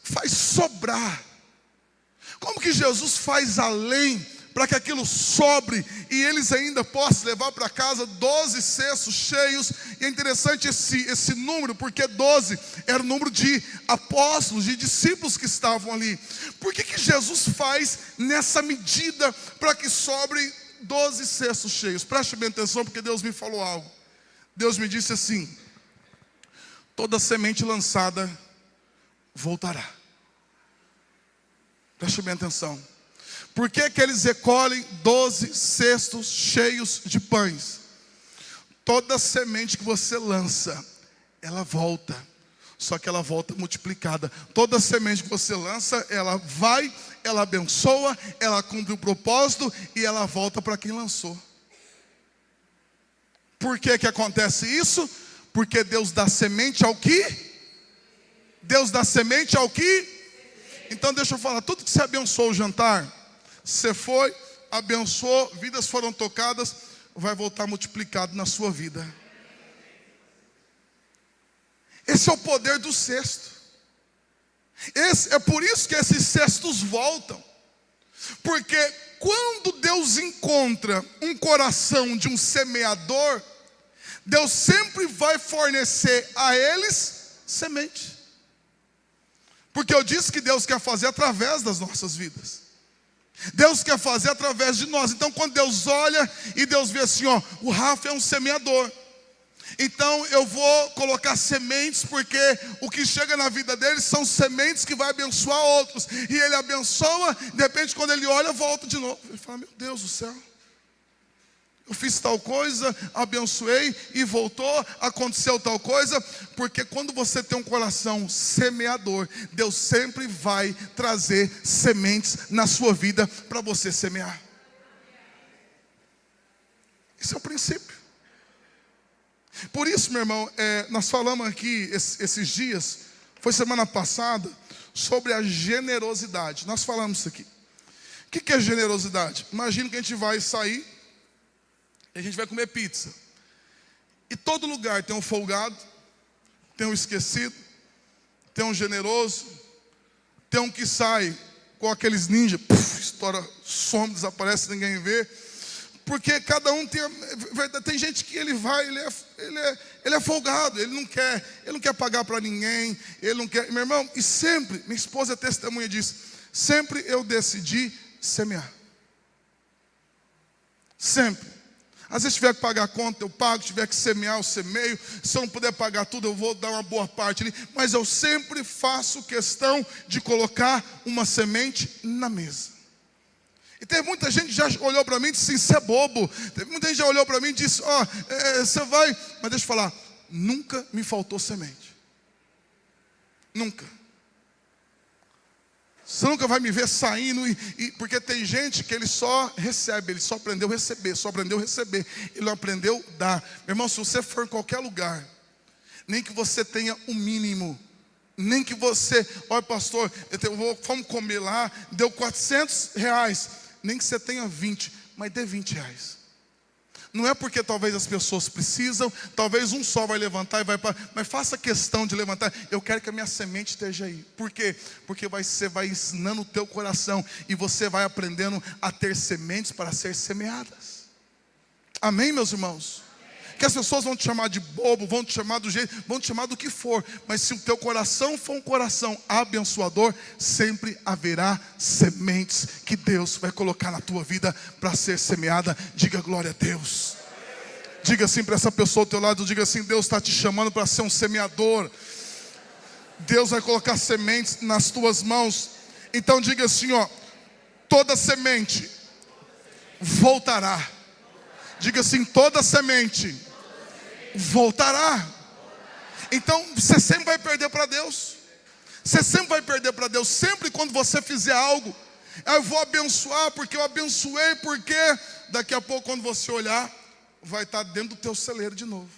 faz sobrar? Como que Jesus faz além para que aquilo sobre e eles ainda possam levar para casa 12 cestos cheios? E é interessante esse número, porque 12 era o número de apóstolos, de discípulos que estavam ali. Por que Jesus faz nessa medida para que sobre 12 cestos cheios? Preste bem atenção, porque Deus me falou algo. Deus me disse assim: toda semente lançada voltará. Preste bem atenção. Por que eles recolhem 12 cestos cheios de pães? Toda semente que você lança, ela volta. Só que ela volta multiplicada. Toda semente que você lança, ela vai, ela abençoa, ela cumpre o propósito e ela volta para quem lançou. Por que acontece isso? Porque Deus dá semente ao que? Deus dá semente ao que? Então deixa eu falar, tudo que você abençoou o jantar, você foi, abençoou, vidas foram tocadas, vai voltar multiplicado na sua vida. Esse é o poder do cesto. É por isso que esses cestos voltam. Porque quando Deus encontra um coração de um semeador, Deus sempre vai fornecer a eles semente. Porque eu disse que Deus quer fazer através das nossas vidas. Deus quer fazer através de nós. Então quando Deus olha e Deus vê assim, ó, o Rafa é um semeador. Então eu vou colocar sementes, porque o que chega na vida dele são sementes que vai abençoar outros. E ele abençoa, de repente quando ele olha, volta de novo. Ele fala, meu Deus do céu, eu fiz tal coisa, abençoei e voltou, aconteceu tal coisa. Porque quando você tem um coração semeador, Deus sempre vai trazer sementes na sua vida para você semear. Esse é o princípio. Por isso, meu irmão, nós falamos aqui esses dias, foi semana passada, sobre a generosidade. Nós falamos isso aqui. O que é generosidade? Imagina que a gente vai sair, e a gente vai comer pizza. E todo lugar tem um folgado, tem um esquecido, tem um generoso, tem um que sai com aqueles ninjas, estoura, some, desaparece, ninguém vê. Porque cada um tem gente que ele vai, ele é folgado, ele não quer pagar para ninguém, ele não quer, meu irmão, e sempre, minha esposa é testemunha disso, sempre eu decidi semear. Sempre. Às vezes tiver que pagar a conta, eu pago, tiver que semear, eu semeio, se eu não puder pagar tudo, eu vou dar uma boa parte ali, mas eu sempre faço questão de colocar uma semente na mesa. E tem muita gente que já olhou para mim e disse, isso é bobo. Teve muita gente que já olhou para mim e disse, você vai. Mas deixa eu falar, nunca me faltou semente. Nunca. Você nunca vai me ver saindo, porque tem gente que ele só recebe, ele só aprendeu a receber, ele não aprendeu a dar. Meu irmão, se você for em qualquer lugar, nem que você tenha o mínimo, nem que você, olha pastor, vamos comer lá, deu R$400, nem que você tenha 20, mas dê R$20. Não é porque talvez as pessoas precisam, talvez um só vai levantar e vai para, mas faça questão de levantar. Eu quero que a minha semente esteja aí. Por quê? Porque você vai ensinando o teu coração e você vai aprendendo a ter sementes para ser semeadas. Amém, meus irmãos? Que as pessoas vão te chamar de bobo, vão te chamar do jeito, vão te chamar do que for, mas se o teu coração for um coração abençoador, sempre haverá sementes que Deus vai colocar na tua vida para ser semeada. Diga glória a Deus. Diga assim para essa pessoa ao teu lado, diga assim, Deus está te chamando para ser um semeador. Deus vai colocar sementes nas tuas mãos. Então diga assim, toda semente voltará. Diga assim, toda semente voltará. Então você sempre vai perder para Deus. Você sempre vai perder para Deus. Sempre quando você fizer algo, eu vou abençoar porque eu abençoei, porque daqui a pouco quando você olhar, vai estar dentro do teu celeiro de novo.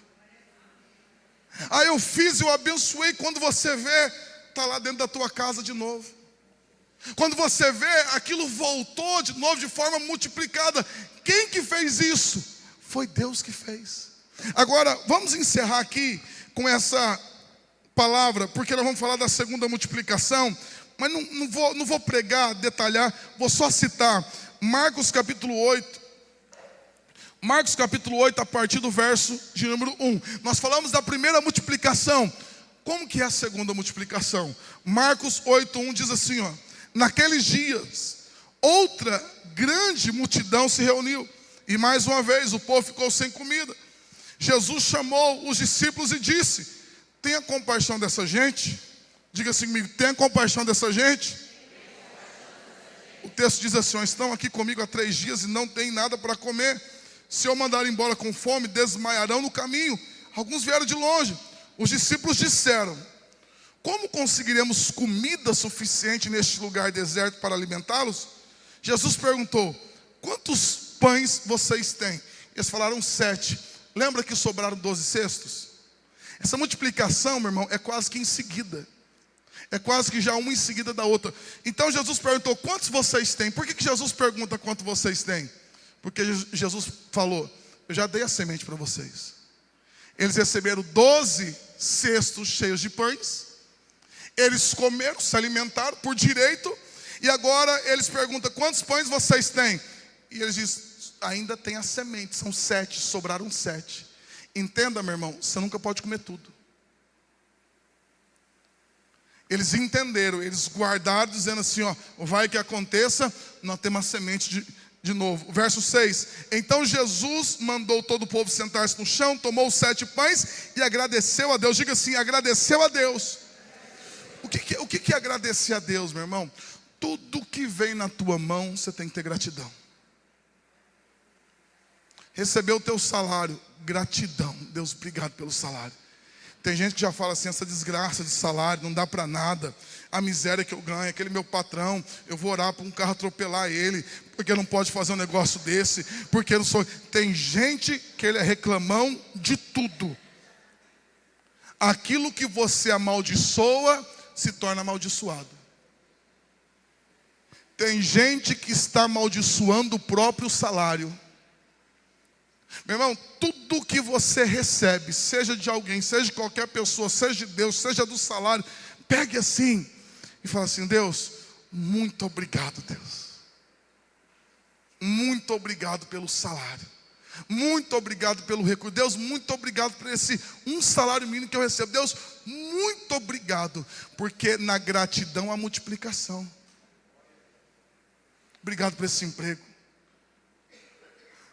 Eu fiz, eu abençoei, quando você vê, está lá dentro da tua casa de novo. Quando você vê, aquilo voltou de novo de forma multiplicada. Quem que fez isso? Foi Deus que fez. Agora, vamos encerrar aqui com essa palavra, porque nós vamos falar da segunda multiplicação, mas não vou pregar, detalhar, vou só citar Marcos capítulo 8. Marcos capítulo 8, a partir do verso de número 1. Nós falamos da primeira multiplicação. Como que é a segunda multiplicação? Marcos 8, 1 diz assim, naqueles dias, outra grande multidão se reuniu, e mais uma vez o povo ficou sem comida. Jesus chamou os discípulos e disse, tenha compaixão dessa gente. Diga assim comigo, tenha compaixão dessa gente. O texto diz assim, estão aqui comigo há 3 dias e não tem nada para comer. Se eu mandar embora com fome, desmaiarão no caminho. Alguns vieram de longe. Os discípulos disseram, como conseguiremos comida suficiente neste lugar deserto para alimentá-los? Jesus perguntou, quantos pães vocês têm? Eles falaram 7. Lembra que sobraram 12 cestos? Essa multiplicação, meu irmão, é quase que em seguida. É quase que já uma em seguida da outra. Então Jesus perguntou, quantos vocês têm? Por que Jesus pergunta quanto vocês têm? Porque Jesus falou, eu já dei a semente para vocês. Eles receberam 12 cestos cheios de pães. Eles comeram, se alimentaram por direito. E agora eles perguntam, quantos pães vocês têm? E eles dizem, ainda tem a semente, são 7, sobraram 7. Entenda, meu irmão, você nunca pode comer tudo. Eles entenderam, eles guardaram, dizendo assim, ó, vai que aconteça, nós temos a semente de novo. Verso 6, então Jesus mandou todo o povo sentar-se no chão, tomou os 7 pães e agradeceu a Deus. Diga assim, agradeceu a Deus. O que é agradecer a Deus, meu irmão? Tudo que vem na tua mão, você tem que ter gratidão. Recebeu o teu salário, gratidão. Deus, obrigado pelo salário. Tem gente que já fala assim, essa desgraça de salário, não dá para nada. A miséria que eu ganho, aquele meu patrão, eu vou orar para um carro atropelar ele, porque não pode fazer um negócio desse, porque eu não sou... Tem gente que ele é reclamão de tudo. Aquilo que você amaldiçoa, se torna amaldiçoado. Tem gente que está amaldiçoando o próprio salário. Meu irmão, tudo que você recebe, seja de alguém, seja de qualquer pessoa, seja de Deus, seja do salário, pegue assim e fala assim, Deus, muito obrigado, Deus. Muito obrigado pelo salário. Muito obrigado pelo recurso. Deus, muito obrigado por esse um salário mínimo que eu recebo. Deus, muito obrigado, porque na gratidão há multiplicação. Obrigado por esse emprego.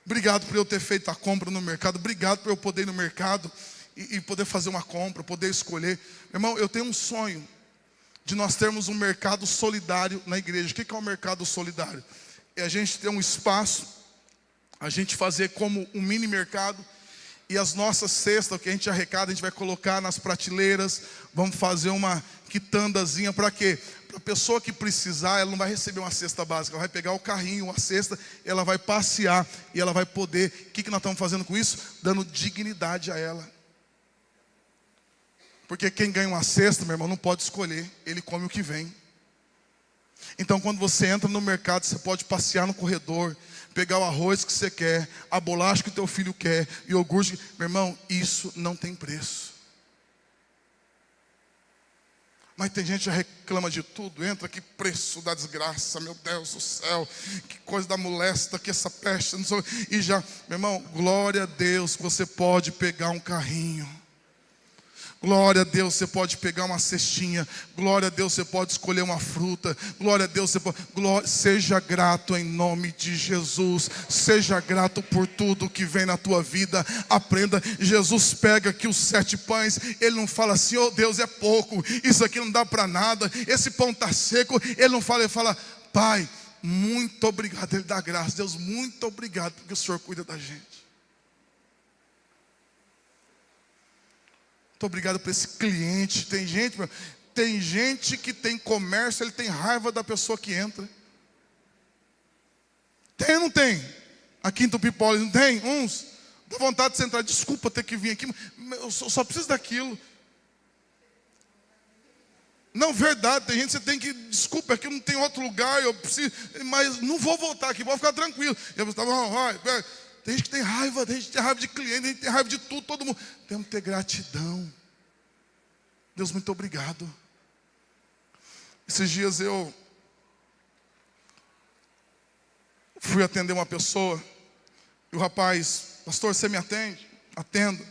Obrigado por eu ter feito a compra no mercado. Obrigado por eu poder ir no mercado e poder fazer uma compra, poder escolher. Meu irmão, eu tenho um sonho de nós termos um mercado solidário na igreja. O que é o mercado solidário? É a gente ter um espaço, a gente fazer como um mini mercado, e as nossas cestas, o que a gente arrecada, a gente vai colocar nas prateleiras. Vamos fazer uma quitandazinha para quê? Para a pessoa que precisar, ela não vai receber uma cesta básica, ela vai pegar o carrinho, uma cesta, ela vai passear e ela vai poder. O que nós estamos fazendo com isso? Dando dignidade a ela. Porque quem ganha uma cesta, meu irmão, não pode escolher, ele come o que vem. Então quando você entra no mercado, você pode passear no corredor, pegar o arroz que você quer, a bolacha que o teu filho quer, iogurte. Meu irmão, isso não tem preço. Mas tem gente que já reclama de tudo. Entra, que preço da desgraça, meu Deus do céu, que coisa da molesta, que essa peste, não sei, e já, meu irmão, glória a Deus, você pode pegar um carrinho. Glória a Deus, você pode pegar uma cestinha. Glória a Deus, você pode escolher uma fruta. Glória a Deus, você pode... Seja grato em nome de Jesus. Seja grato por tudo que vem na tua vida. Aprenda. Jesus pega aqui os 7 pães. Ele não fala assim, oh Deus, é pouco, isso aqui não dá para nada, esse pão está seco. Ele não fala, ele fala, Pai, muito obrigado. Ele dá graça. Deus, muito obrigado, porque o Senhor cuida da gente. Muito obrigado por esse cliente. Tem gente que tem comércio, ele tem raiva da pessoa que entra. Tem ou não tem? Aqui em Tupipoli não tem? Uns dá vontade de você entrar. Desculpa ter que vir aqui, eu só preciso daquilo. Não, verdade, tem gente que você tem que, desculpa, aqui não tem outro lugar, eu preciso, mas não vou voltar aqui, vou ficar tranquilo. Eu estava, tem gente que tem raiva, tem gente que tem raiva de cliente, tem gente que tem raiva de tudo, todo mundo. Temos que ter gratidão. Deus, muito obrigado. Esses dias eu fui atender uma pessoa, e o rapaz, pastor, você me atende? Atendo.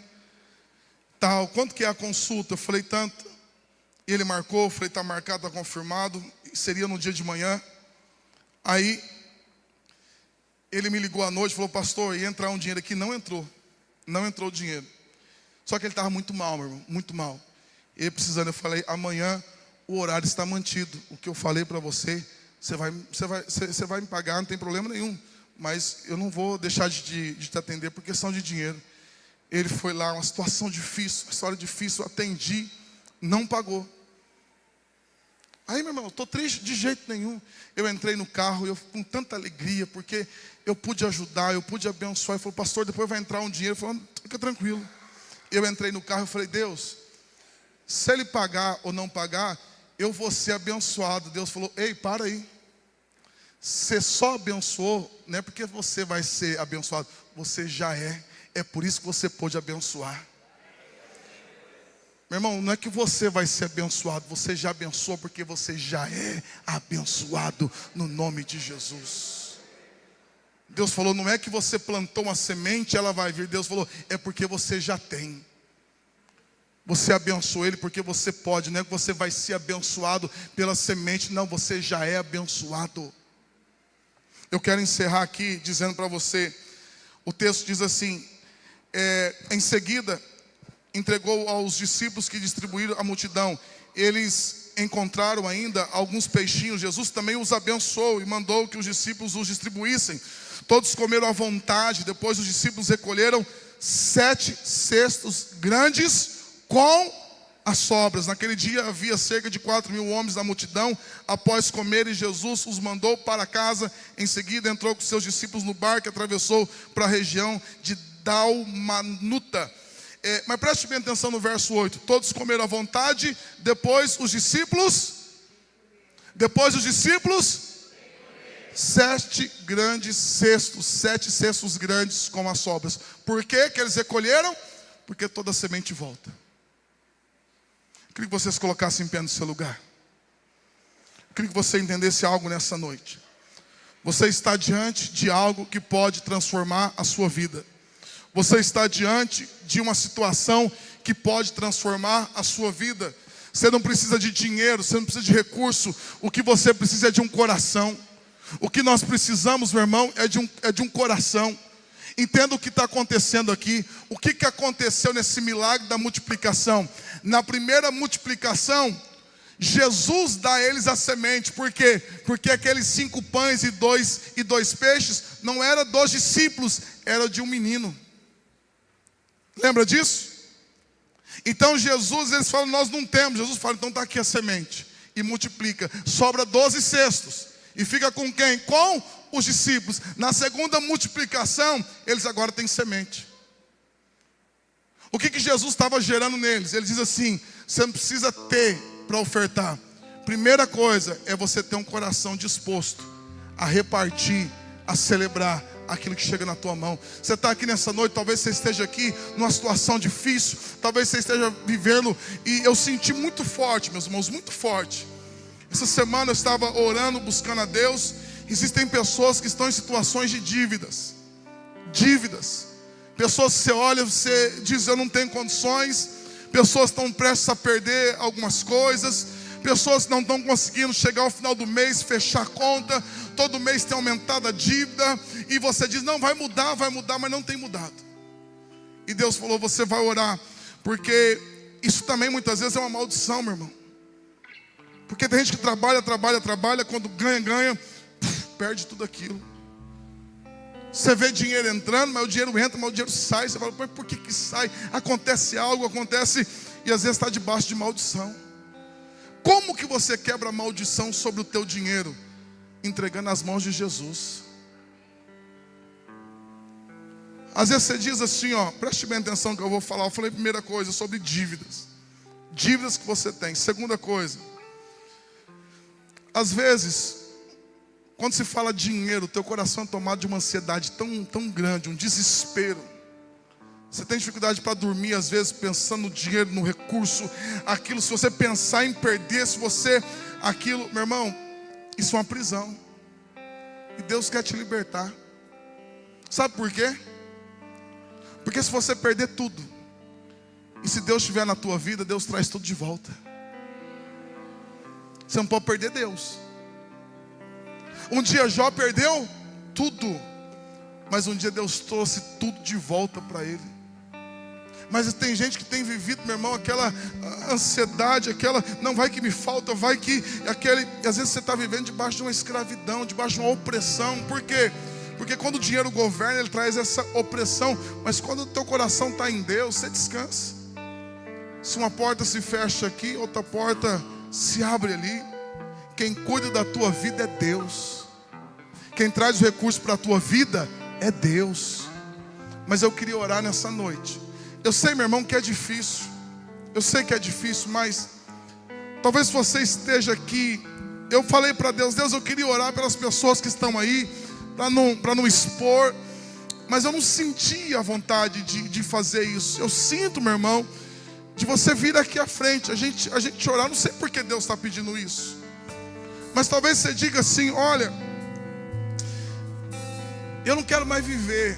Tal, quanto que é a consulta? Eu falei, tanto. E ele marcou, eu falei, está marcado, está confirmado, seria no dia de manhã. Aí, ele me ligou à noite, falou, pastor, ia entrar um dinheiro aqui, não entrou o dinheiro. Só que ele estava muito mal, meu irmão, muito mal. Ele precisando, eu falei, amanhã o horário está mantido. O que eu falei para você, você vai me pagar, não tem problema nenhum. Mas eu não vou deixar de te atender por questão de dinheiro. Ele foi lá, uma situação difícil, uma história difícil, eu atendi, não pagou. Aí, meu irmão, eu estou triste de jeito nenhum. Eu entrei no carro, eu com tanta alegria, porque eu pude ajudar, eu pude abençoar. Ele falou, pastor, depois vai entrar um dinheiro. Eu falei, fica tranquilo. Eu entrei no carro e falei, Deus, se ele pagar ou não pagar, eu vou ser abençoado. Deus falou, ei, para aí. Você só abençoou, não é porque você vai ser abençoado, você já é. É por isso que você pôde abençoar. Meu irmão, não é que você vai ser abençoado, você já abençoou, porque você já é abençoado no nome de Jesus. Deus falou, não é que você plantou uma semente, ela vai vir. Deus falou, é porque você já tem. Você abençoou ele porque você pode. Não é que você vai ser abençoado pela semente, não, você já é abençoado. Eu quero encerrar aqui dizendo para você, o texto diz assim, em seguida, entregou aos discípulos que distribuíram a multidão. Eles encontraram ainda alguns peixinhos. Jesus também os abençoou e mandou que os discípulos os distribuíssem. Todos comeram à vontade. Depois os discípulos recolheram 7 cestos grandes com as sobras. Naquele dia havia cerca de 4.000 homens na multidão. Após comerem, Jesus os mandou para casa. Em seguida entrou com seus discípulos no barco e atravessou para a região de Dalmanuta. Mas preste bem atenção no verso 8. Todos comeram à vontade. Depois os discípulos 7 grandes cestos, 7 cestos grandes com as sobras. Por que eles recolheram? Porque toda semente volta. Eu queria que vocês colocassem em pé no seu lugar. Eu queria que você entendesse algo nessa noite. Você está diante de algo que pode transformar a sua vida. Você está diante de uma situação que pode transformar a sua vida. Você não precisa de dinheiro, você não precisa de recurso. O que você precisa é de um coração. O que nós precisamos, meu irmão, é de um coração. Entenda o que está acontecendo aqui. O que aconteceu nesse milagre da multiplicação? Na primeira multiplicação, Jesus dá a eles a semente. Por quê? Porque aqueles 5 pães e dois peixes não era dos discípulos, era de um menino. Lembra disso? Então Jesus, eles falam, nós não temos. Jesus fala, então está aqui a semente. E multiplica. Sobra 12 cestos. E fica com quem? Com os discípulos. Na segunda multiplicação, eles agora têm semente. O que Jesus estava gerando neles? Ele diz assim, você não precisa ter para ofertar. Primeira coisa é você ter um coração disposto a repartir, a celebrar aquilo que chega na tua mão. Você está aqui nessa noite, talvez você esteja aqui numa situação difícil, talvez você esteja vivendo, e eu senti muito forte, meus irmãos, muito forte. Essa semana eu estava orando, buscando a Deus. Existem pessoas que estão em situações de dívidas. Pessoas que você olha, você diz, eu não tenho condições. Pessoas que estão prestes a perder algumas coisas. Pessoas que não estão conseguindo chegar ao final do mês, fechar a conta. Todo mês tem aumentado a dívida. E você diz, não, vai mudar, mas não tem mudado. E Deus falou, você vai orar. Porque isso também muitas vezes é uma maldição, meu irmão. Porque tem gente que trabalha, quando ganha, perde tudo aquilo. Você vê dinheiro entrando, mas o dinheiro entra, mas o dinheiro sai. Você fala, mas por que sai? Acontece algo, e às vezes está debaixo de maldição. Como que você quebra a maldição sobre o teu dinheiro? Entregando nas mãos de Jesus. Às vezes você diz assim, preste bem atenção que eu vou falar. Eu falei primeira coisa sobre dívidas. Dívidas que você tem. Segunda coisa, às vezes, quando se fala dinheiro, teu coração é tomado de uma ansiedade tão grande, um desespero. Você tem dificuldade para dormir, às vezes, pensando no dinheiro, no recurso, aquilo, se você pensar em perder, aquilo, meu irmão, isso é uma prisão. E Deus quer te libertar. Sabe por quê? Porque se você perder tudo, e se Deus estiver na tua vida, Deus traz tudo de volta. Você não pode perder Deus. Um dia Jó perdeu tudo, mas um dia Deus trouxe tudo de volta para ele. Mas tem gente que tem vivido, meu irmão, aquela ansiedade, não vai que me falta, vai que e às vezes você está vivendo debaixo de uma escravidão, debaixo de uma opressão. Por quê? Porque quando o dinheiro governa, ele traz essa opressão. Mas quando o teu coração está em Deus, você descansa. Se uma porta se fecha aqui, outra porta se abre ali. Quem cuida da tua vida é Deus. Quem traz o recurso para a tua vida é Deus. Mas eu queria orar nessa noite. Eu sei, meu irmão, que é difícil. Eu sei que é difícil, mas talvez você esteja aqui. Eu falei para Deus, eu queria orar pelas pessoas que estão aí, para não expor, mas eu não senti a vontade de fazer isso. Eu sinto, meu irmão, de você vir aqui à frente, a gente orar. Não sei por que Deus está pedindo isso, mas talvez você diga assim: olha, eu não quero mais viver.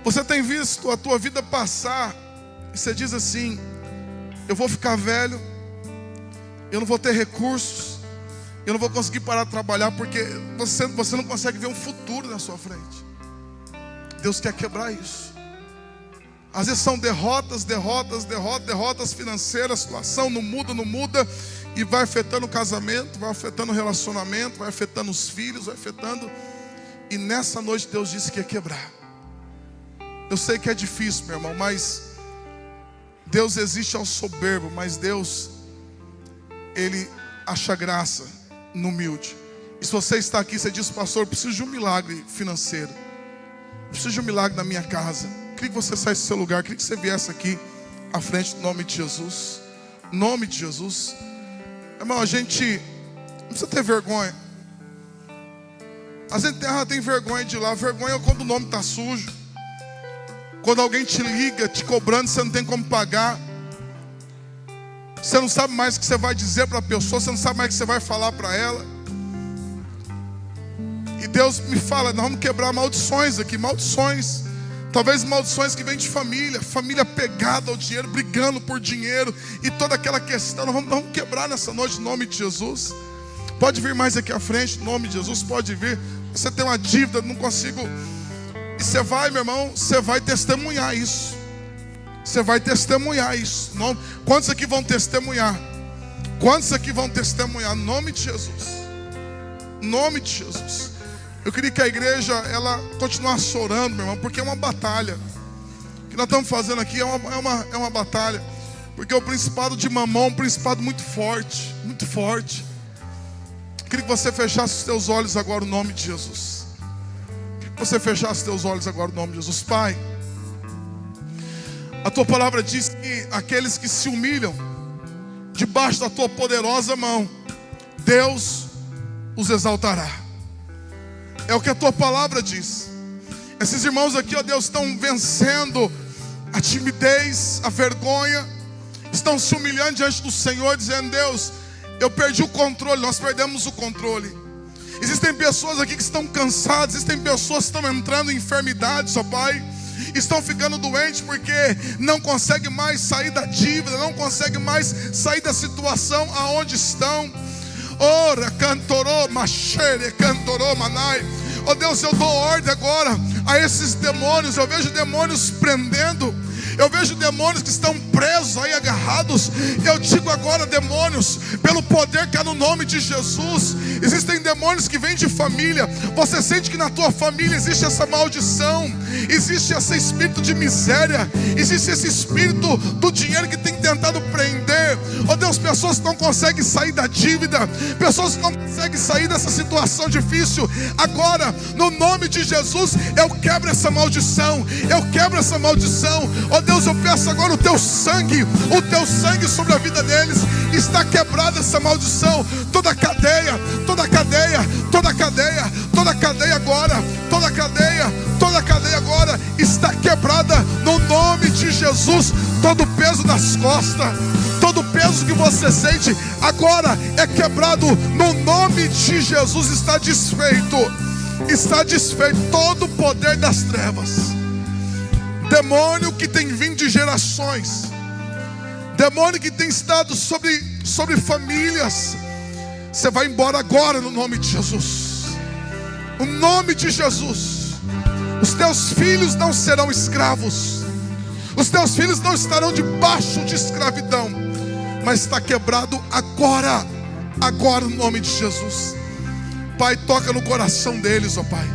Você tem visto a tua vida passar e você diz assim: eu vou ficar velho, eu não vou ter recursos, eu não vou conseguir parar de trabalhar, porque você não consegue ver um futuro na sua frente. Deus quer quebrar isso. Às vezes são derrotas financeiras, a situação não muda, e vai afetando o casamento, vai afetando o relacionamento, vai afetando os filhos, vai afetando. E nessa noite Deus disse que ia quebrar. Eu sei que é difícil, meu irmão, mas Deus resiste ao soberbo, mas Deus, Ele acha graça no humilde. E se você está aqui, você diz: pastor, eu preciso de um milagre financeiro, eu preciso de um milagre na minha casa. Eu queria que você saísse do seu lugar, eu queria que você viesse aqui à frente, no nome de Jesus. Em nome de Jesus. Irmão, a gente não precisa ter vergonha. A gente tem vergonha de ir lá. Vergonha é quando o nome está sujo, quando alguém te liga te cobrando, você não tem como pagar, você não sabe mais o que você vai dizer para a pessoa, você não sabe mais o que você vai falar para ela. E Deus me fala: nós vamos quebrar maldições aqui, maldições. Talvez maldições que vêm de família pegada ao dinheiro, brigando por dinheiro, e toda aquela questão, nós vamos quebrar nessa noite, em nome de Jesus. Pode vir mais aqui à frente, em nome de Jesus, pode vir. Você tem uma dívida, não consigo. E você vai, meu irmão, você vai testemunhar isso. Você vai testemunhar isso. Quantos aqui vão testemunhar? Quantos aqui vão testemunhar? Em nome de Jesus. Em nome de Jesus. Eu queria que a igreja, ela continuasse orando, meu irmão, porque é uma batalha. O que nós estamos fazendo aqui é uma batalha. Porque o principado de Mamon é um principado muito forte. Muito forte. Eu queria que você fechasse os teus olhos agora, no nome de Jesus. Eu queria que você fechasse os teus olhos agora, no nome de Jesus. Pai, a tua palavra diz que aqueles que se humilham debaixo da tua poderosa mão, Deus os exaltará. É o que a tua palavra diz. Esses irmãos aqui, ó Deus, estão vencendo a timidez, a vergonha, estão se humilhando diante do Senhor, dizendo: Deus, eu perdi o controle, nós perdemos o controle. Existem pessoas aqui que estão cansadas, existem pessoas que estão entrando em enfermidades, ó Pai, estão ficando doentes porque não conseguem mais sair da dívida, não conseguem mais sair da situação aonde estão. Ora, cantorô, machere, cantorô, manai. Oh Deus, eu dou ordem agora a esses demônios. Eu vejo demônios prendendo, eu vejo demônios que estão presos aí, agarrados. Eu digo agora: demônios, pelo poder que há no nome de Jesus. Existem demônios que vêm de família. Você sente que na tua família existe essa maldição, existe esse espírito de miséria, existe esse espírito do dinheiro que tem tentado prender. Oh Deus, pessoas que não conseguem sair da dívida, pessoas que não conseguem sair dessa situação difícil. Agora, no nome de Jesus, eu quebro essa maldição. Eu quebro essa maldição. Oh Deus, eu peço agora o teu sangue sobre a vida deles. Está quebrada essa maldição. Toda cadeia agora está quebrada no nome de Jesus. Todo peso nas costas, todo peso que você sente agora é quebrado no nome de Jesus. Está desfeito todo o poder das trevas. Demônio que tem vindo de gerações, demônio que tem estado sobre famílias, você vai embora agora no nome de Jesus. No nome de Jesus. Os teus filhos não serão escravos, os teus filhos não estarão debaixo de escravidão, mas está quebrado agora no nome de Jesus. Pai, toca no coração deles, ó Pai,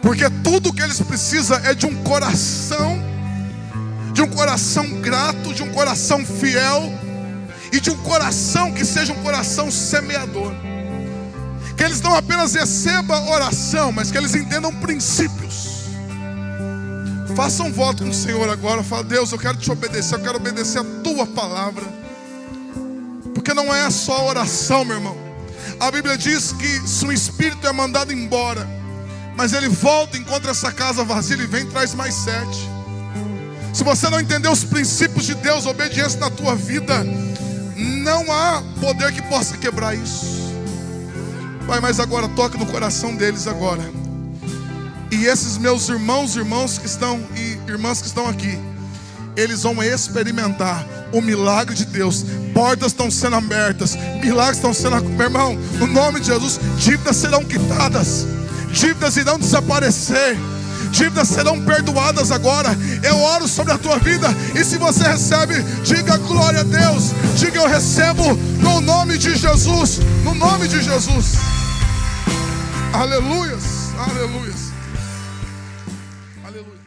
porque tudo que eles precisam é de um coração grato, de um coração fiel, e de um coração que seja um coração semeador. Que eles não apenas recebam oração, mas que eles entendam princípios. Faça um voto com o Senhor agora. Fala: Deus, eu quero te obedecer, eu quero obedecer a tua palavra. Porque não é só oração, meu irmão. A Bíblia diz que se um espírito é mandado embora, mas ele volta, encontra essa casa vazia, ele vem e traz mais 7. Se você não entender os princípios de Deus, obediência na tua vida, não há poder que possa quebrar isso. Pai, mas agora toque no coração deles agora. E esses meus irmãos que estão e irmãs que estão aqui, eles vão experimentar o milagre de Deus. Portas estão sendo abertas, milagres estão sendo, meu irmão, no nome de Jesus, dívidas serão quitadas, dívidas irão desaparecer, dívidas serão perdoadas agora. Eu oro sobre a tua vida, e se você recebe, diga glória a Deus, diga eu recebo no nome de Jesus, no nome de Jesus. Aleluias, aleluias, aleluia.